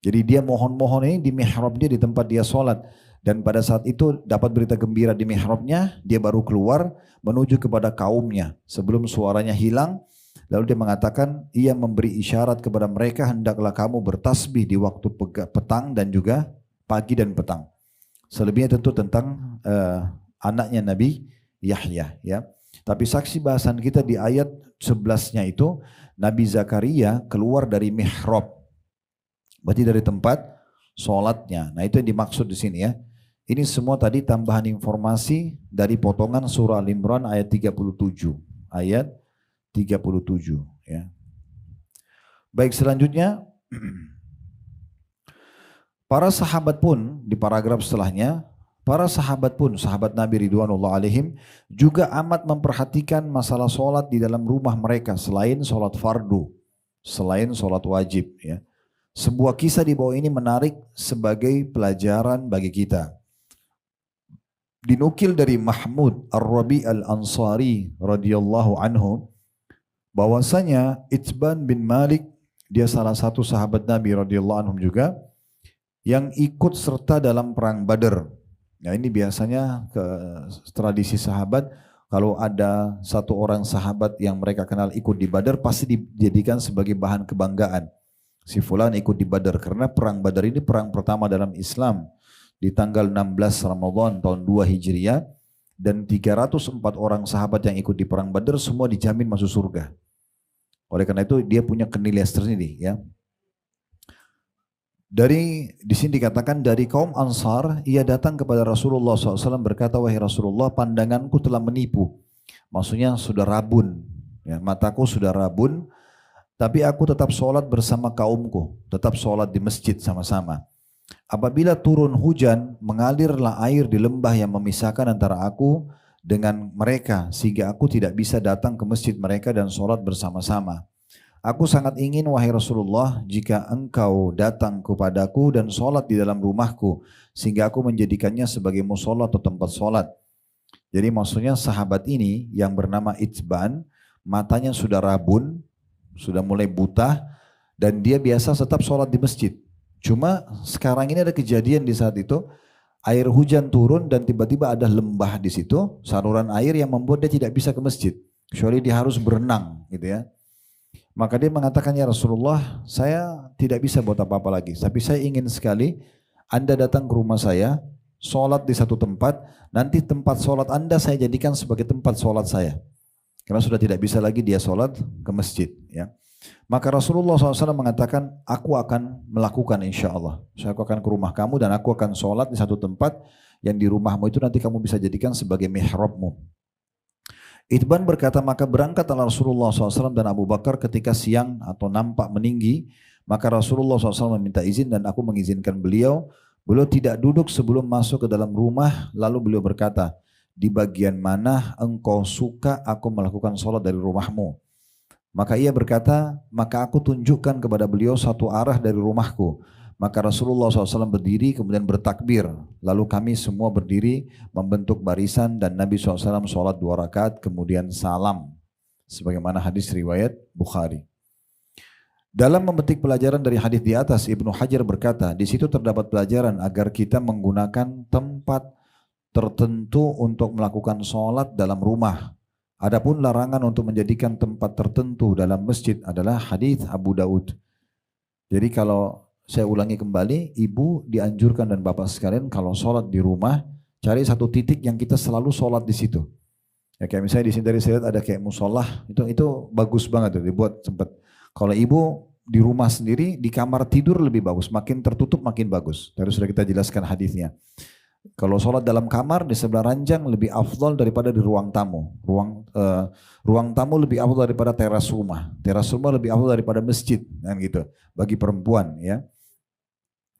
Jadi dia mohon-mohon ini di mihrab dia, di tempat dia solat. Dan pada saat itu dapat berita gembira di mihrabnya, dia baru keluar menuju kepada kaumnya. Sebelum suaranya hilang, lalu dia mengatakan, ia memberi isyarat kepada mereka, hendaklah kamu bertasbih di waktu petang dan juga pagi dan petang. Selebihnya tentu tentang anaknya Nabi Yahya, ya. Tapi saksi bahasan kita di ayat 11-nya itu, Nabi Zakaria keluar dari mihrab. Berarti dari tempat sholatnya. Nah itu yang dimaksud di sini, ya. Ini semua tadi tambahan informasi dari potongan surah Al-Imran ayat 37. Ayat 37, ya. Baik, selanjutnya para sahabat pun di paragraf setelahnya, para sahabat pun, sahabat Nabi Ridwanullah alaihim juga amat memperhatikan masalah sholat di dalam rumah mereka selain sholat fardu, selain sholat wajib, ya. Sebuah kisah di bawah ini menarik sebagai pelajaran bagi kita. Dinukil dari Mahmud Ar-Rabi Al-Ansari radhiyallahu anhu bahwasanya Itban bin Malik, dia salah satu sahabat Nabi radhiyallahu anhum juga yang ikut serta dalam perang Badar. Nah ini biasanya tradisi sahabat, kalau ada satu orang sahabat yang mereka kenal ikut di Badar pasti dijadikan sebagai bahan kebanggaan. Si fulan ikut di Badar, karena perang Badar ini perang pertama dalam Islam di tanggal 16 Ramadan tahun 2 Hijriah, dan 304 orang sahabat yang ikut di perang Badar semua dijamin masuk surga. Oleh karena itu dia punya kenilaian tersendiri, ya. Di sini dikatakan dari kaum Ansar, ia datang kepada Rasulullah SAW berkata, wahai Rasulullah, pandanganku telah menipu. Maksudnya sudah rabun, ya, mataku sudah rabun, tapi aku tetap sholat bersama kaumku, tetap sholat di masjid sama-sama. Apabila turun hujan, mengalirlah air di lembah yang memisahkan antara aku dengan mereka, sehingga aku tidak bisa datang ke masjid mereka dan sholat bersama-sama. Aku sangat ingin, wahai Rasulullah, jika engkau datang kepadaku dan sholat di dalam rumahku, sehingga aku menjadikannya sebagai musola atau tempat sholat. Jadi maksudnya sahabat ini yang bernama Itban, matanya sudah rabun, sudah mulai buta, dan dia biasa tetap sholat di masjid. Cuma sekarang ini ada kejadian di saat itu, air hujan turun dan tiba-tiba ada lembah di situ, saluran air yang membuat dia tidak bisa ke masjid, kecuali dia harus berenang, gitu ya. Maka dia mengatakan, ya Rasulullah, saya tidak bisa buat apa-apa lagi, tapi saya ingin sekali Anda datang ke rumah saya, sholat di satu tempat, nanti tempat sholat Anda saya jadikan sebagai tempat sholat saya. Karena sudah tidak bisa lagi dia sholat ke masjid, ya. Maka Rasulullah SAW mengatakan, aku akan melakukan insya Allah. Aku akan ke rumah kamu dan aku akan sholat di satu tempat yang di rumahmu itu nanti kamu bisa jadikan sebagai mihrabmu. Itban berkata, maka berangkatlah Rasulullah SAW dan Abu Bakar ketika siang atau nampak meninggi. Maka Rasulullah SAW meminta izin dan aku mengizinkan beliau. Beliau tidak duduk sebelum masuk ke dalam rumah, lalu beliau berkata, di bagian mana engkau suka aku melakukan sholat dari rumahmu? Maka ia berkata, maka aku tunjukkan kepada beliau satu arah dari rumahku. Maka Rasulullah SAW berdiri kemudian bertakbir. Lalu kami semua berdiri membentuk barisan dan Nabi SAW sholat 2 rakaat kemudian salam. Sebagaimana hadis riwayat Bukhari. Dalam memetik pelajaran dari hadis di atas, Ibnu Hajar berkata, di situ terdapat pelajaran agar kita menggunakan tempat tertentu untuk melakukan sholat dalam rumah. Adapun larangan untuk menjadikan tempat tertentu dalam masjid adalah hadis Abu Daud. Jadi kalau saya ulangi kembali, ibu dianjurkan dan bapak sekalian kalau sholat di rumah, cari satu titik yang kita selalu sholat di situ. Ya kayak misalnya di sini dari saya lihat ada kayak musolah, itu bagus banget tuh dibuat sempat. Kalau ibu di rumah sendiri, di kamar tidur lebih bagus, makin tertutup makin bagus. Tadi sudah kita jelaskan hadisnya. Kalau sholat dalam kamar di sebelah ranjang lebih afdal daripada di ruang tamu. Ruang tamu lebih afdal daripada teras rumah. Teras rumah lebih afdal daripada masjid, kan gitu. Bagi perempuan, ya.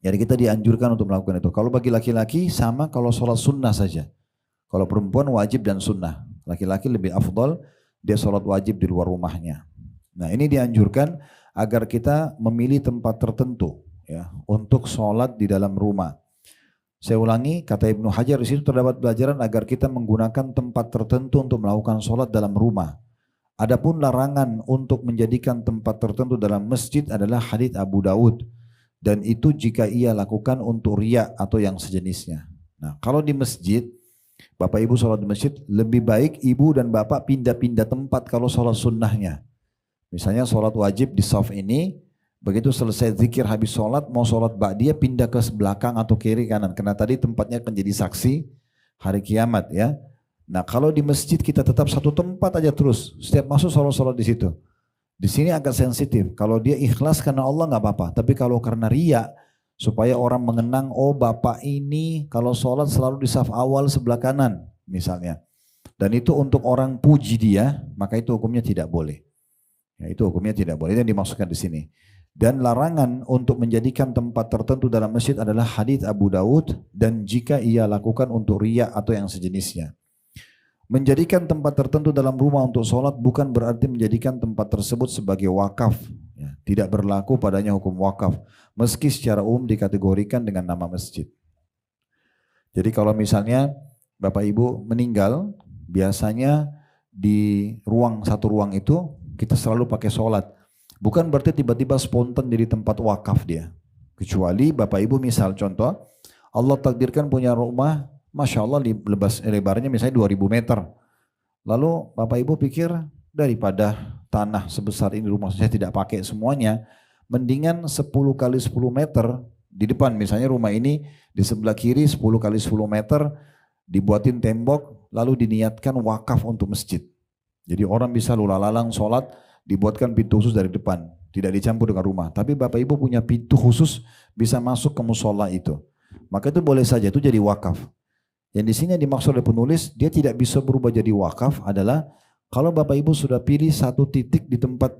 Jadi kita dianjurkan untuk melakukan itu. Kalau bagi laki-laki sama kalau sholat sunnah saja. Kalau perempuan wajib dan sunnah. Laki-laki lebih afdal dia sholat wajib di luar rumahnya. Nah ini dianjurkan agar kita memilih tempat tertentu ya untuk sholat di dalam rumah. Saya ulangi, kata Ibnu Hajar di situ terdapat pelajaran agar kita menggunakan tempat tertentu untuk melakukan sholat dalam rumah. Adapun larangan untuk menjadikan tempat tertentu dalam masjid adalah hadits Abu Daud. Dan itu jika ia lakukan untuk riya atau yang sejenisnya. Nah kalau di masjid, bapak ibu sholat di masjid, lebih baik ibu dan bapak pindah-pindah tempat kalau sholat sunnahnya. Misalnya sholat wajib di shaf ini, begitu selesai zikir habis sholat, mau sholat ba'diyah pindah ke belakang atau kiri kanan. Karena tadi tempatnya akan jadi saksi hari kiamat ya. Nah kalau di masjid kita tetap satu tempat aja terus, setiap masuk sholat di situ. Di sini agak sensitif. Kalau dia ikhlas karena Allah nggak apa-apa. Tapi kalau karena riya, supaya orang mengenang, oh bapak ini kalau sholat selalu di saf awal sebelah kanan, misalnya. Dan itu untuk orang puji dia, maka itu hukumnya tidak boleh. Ya, itu hukumnya tidak boleh. Itu yang dimaksudkan di sini. Dan larangan untuk menjadikan tempat tertentu dalam masjid adalah hadits Abu Daud dan jika ia lakukan untuk riya atau yang sejenisnya. Menjadikan tempat tertentu dalam rumah untuk sholat bukan berarti menjadikan tempat tersebut sebagai wakaf. Ya, tidak berlaku padanya hukum wakaf. Meski secara umum dikategorikan dengan nama masjid. Jadi kalau misalnya bapak ibu meninggal, biasanya di satu ruang itu kita selalu pakai sholat. Bukan berarti tiba-tiba spontan jadi tempat wakaf dia. Kecuali bapak ibu misal contoh, Allah takdirkan punya rumah, Masya Allah lebarnya misalnya 2000 meter. Lalu bapak ibu pikir daripada tanah sebesar ini rumah saya tidak pakai semuanya, mendingan 10 kali 10 meter di depan misalnya rumah ini di sebelah kiri 10 kali 10 meter dibuatin tembok lalu diniatkan wakaf untuk masjid. Jadi orang bisa lalang sholat dibuatkan pintu khusus dari depan, tidak dicampur dengan rumah. Tapi bapak ibu punya pintu khusus bisa masuk ke musola itu. Maka itu boleh saja itu jadi wakaf. Yang di sini yang dimaksud oleh penulis, dia tidak bisa berubah jadi wakaf adalah kalau bapak ibu sudah pilih satu titik di tempat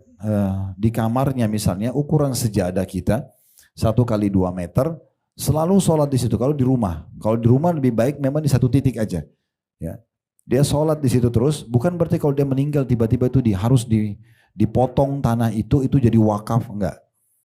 di kamarnya misalnya ukuran sejadah kita 1 kali 2 meter, selalu sholat di situ. Kalau di rumah lebih baik memang di satu titik aja. Ya, dia sholat di situ terus. Bukan berarti kalau dia meninggal tiba-tiba itu harus dipotong tanah itu jadi wakaf, enggak.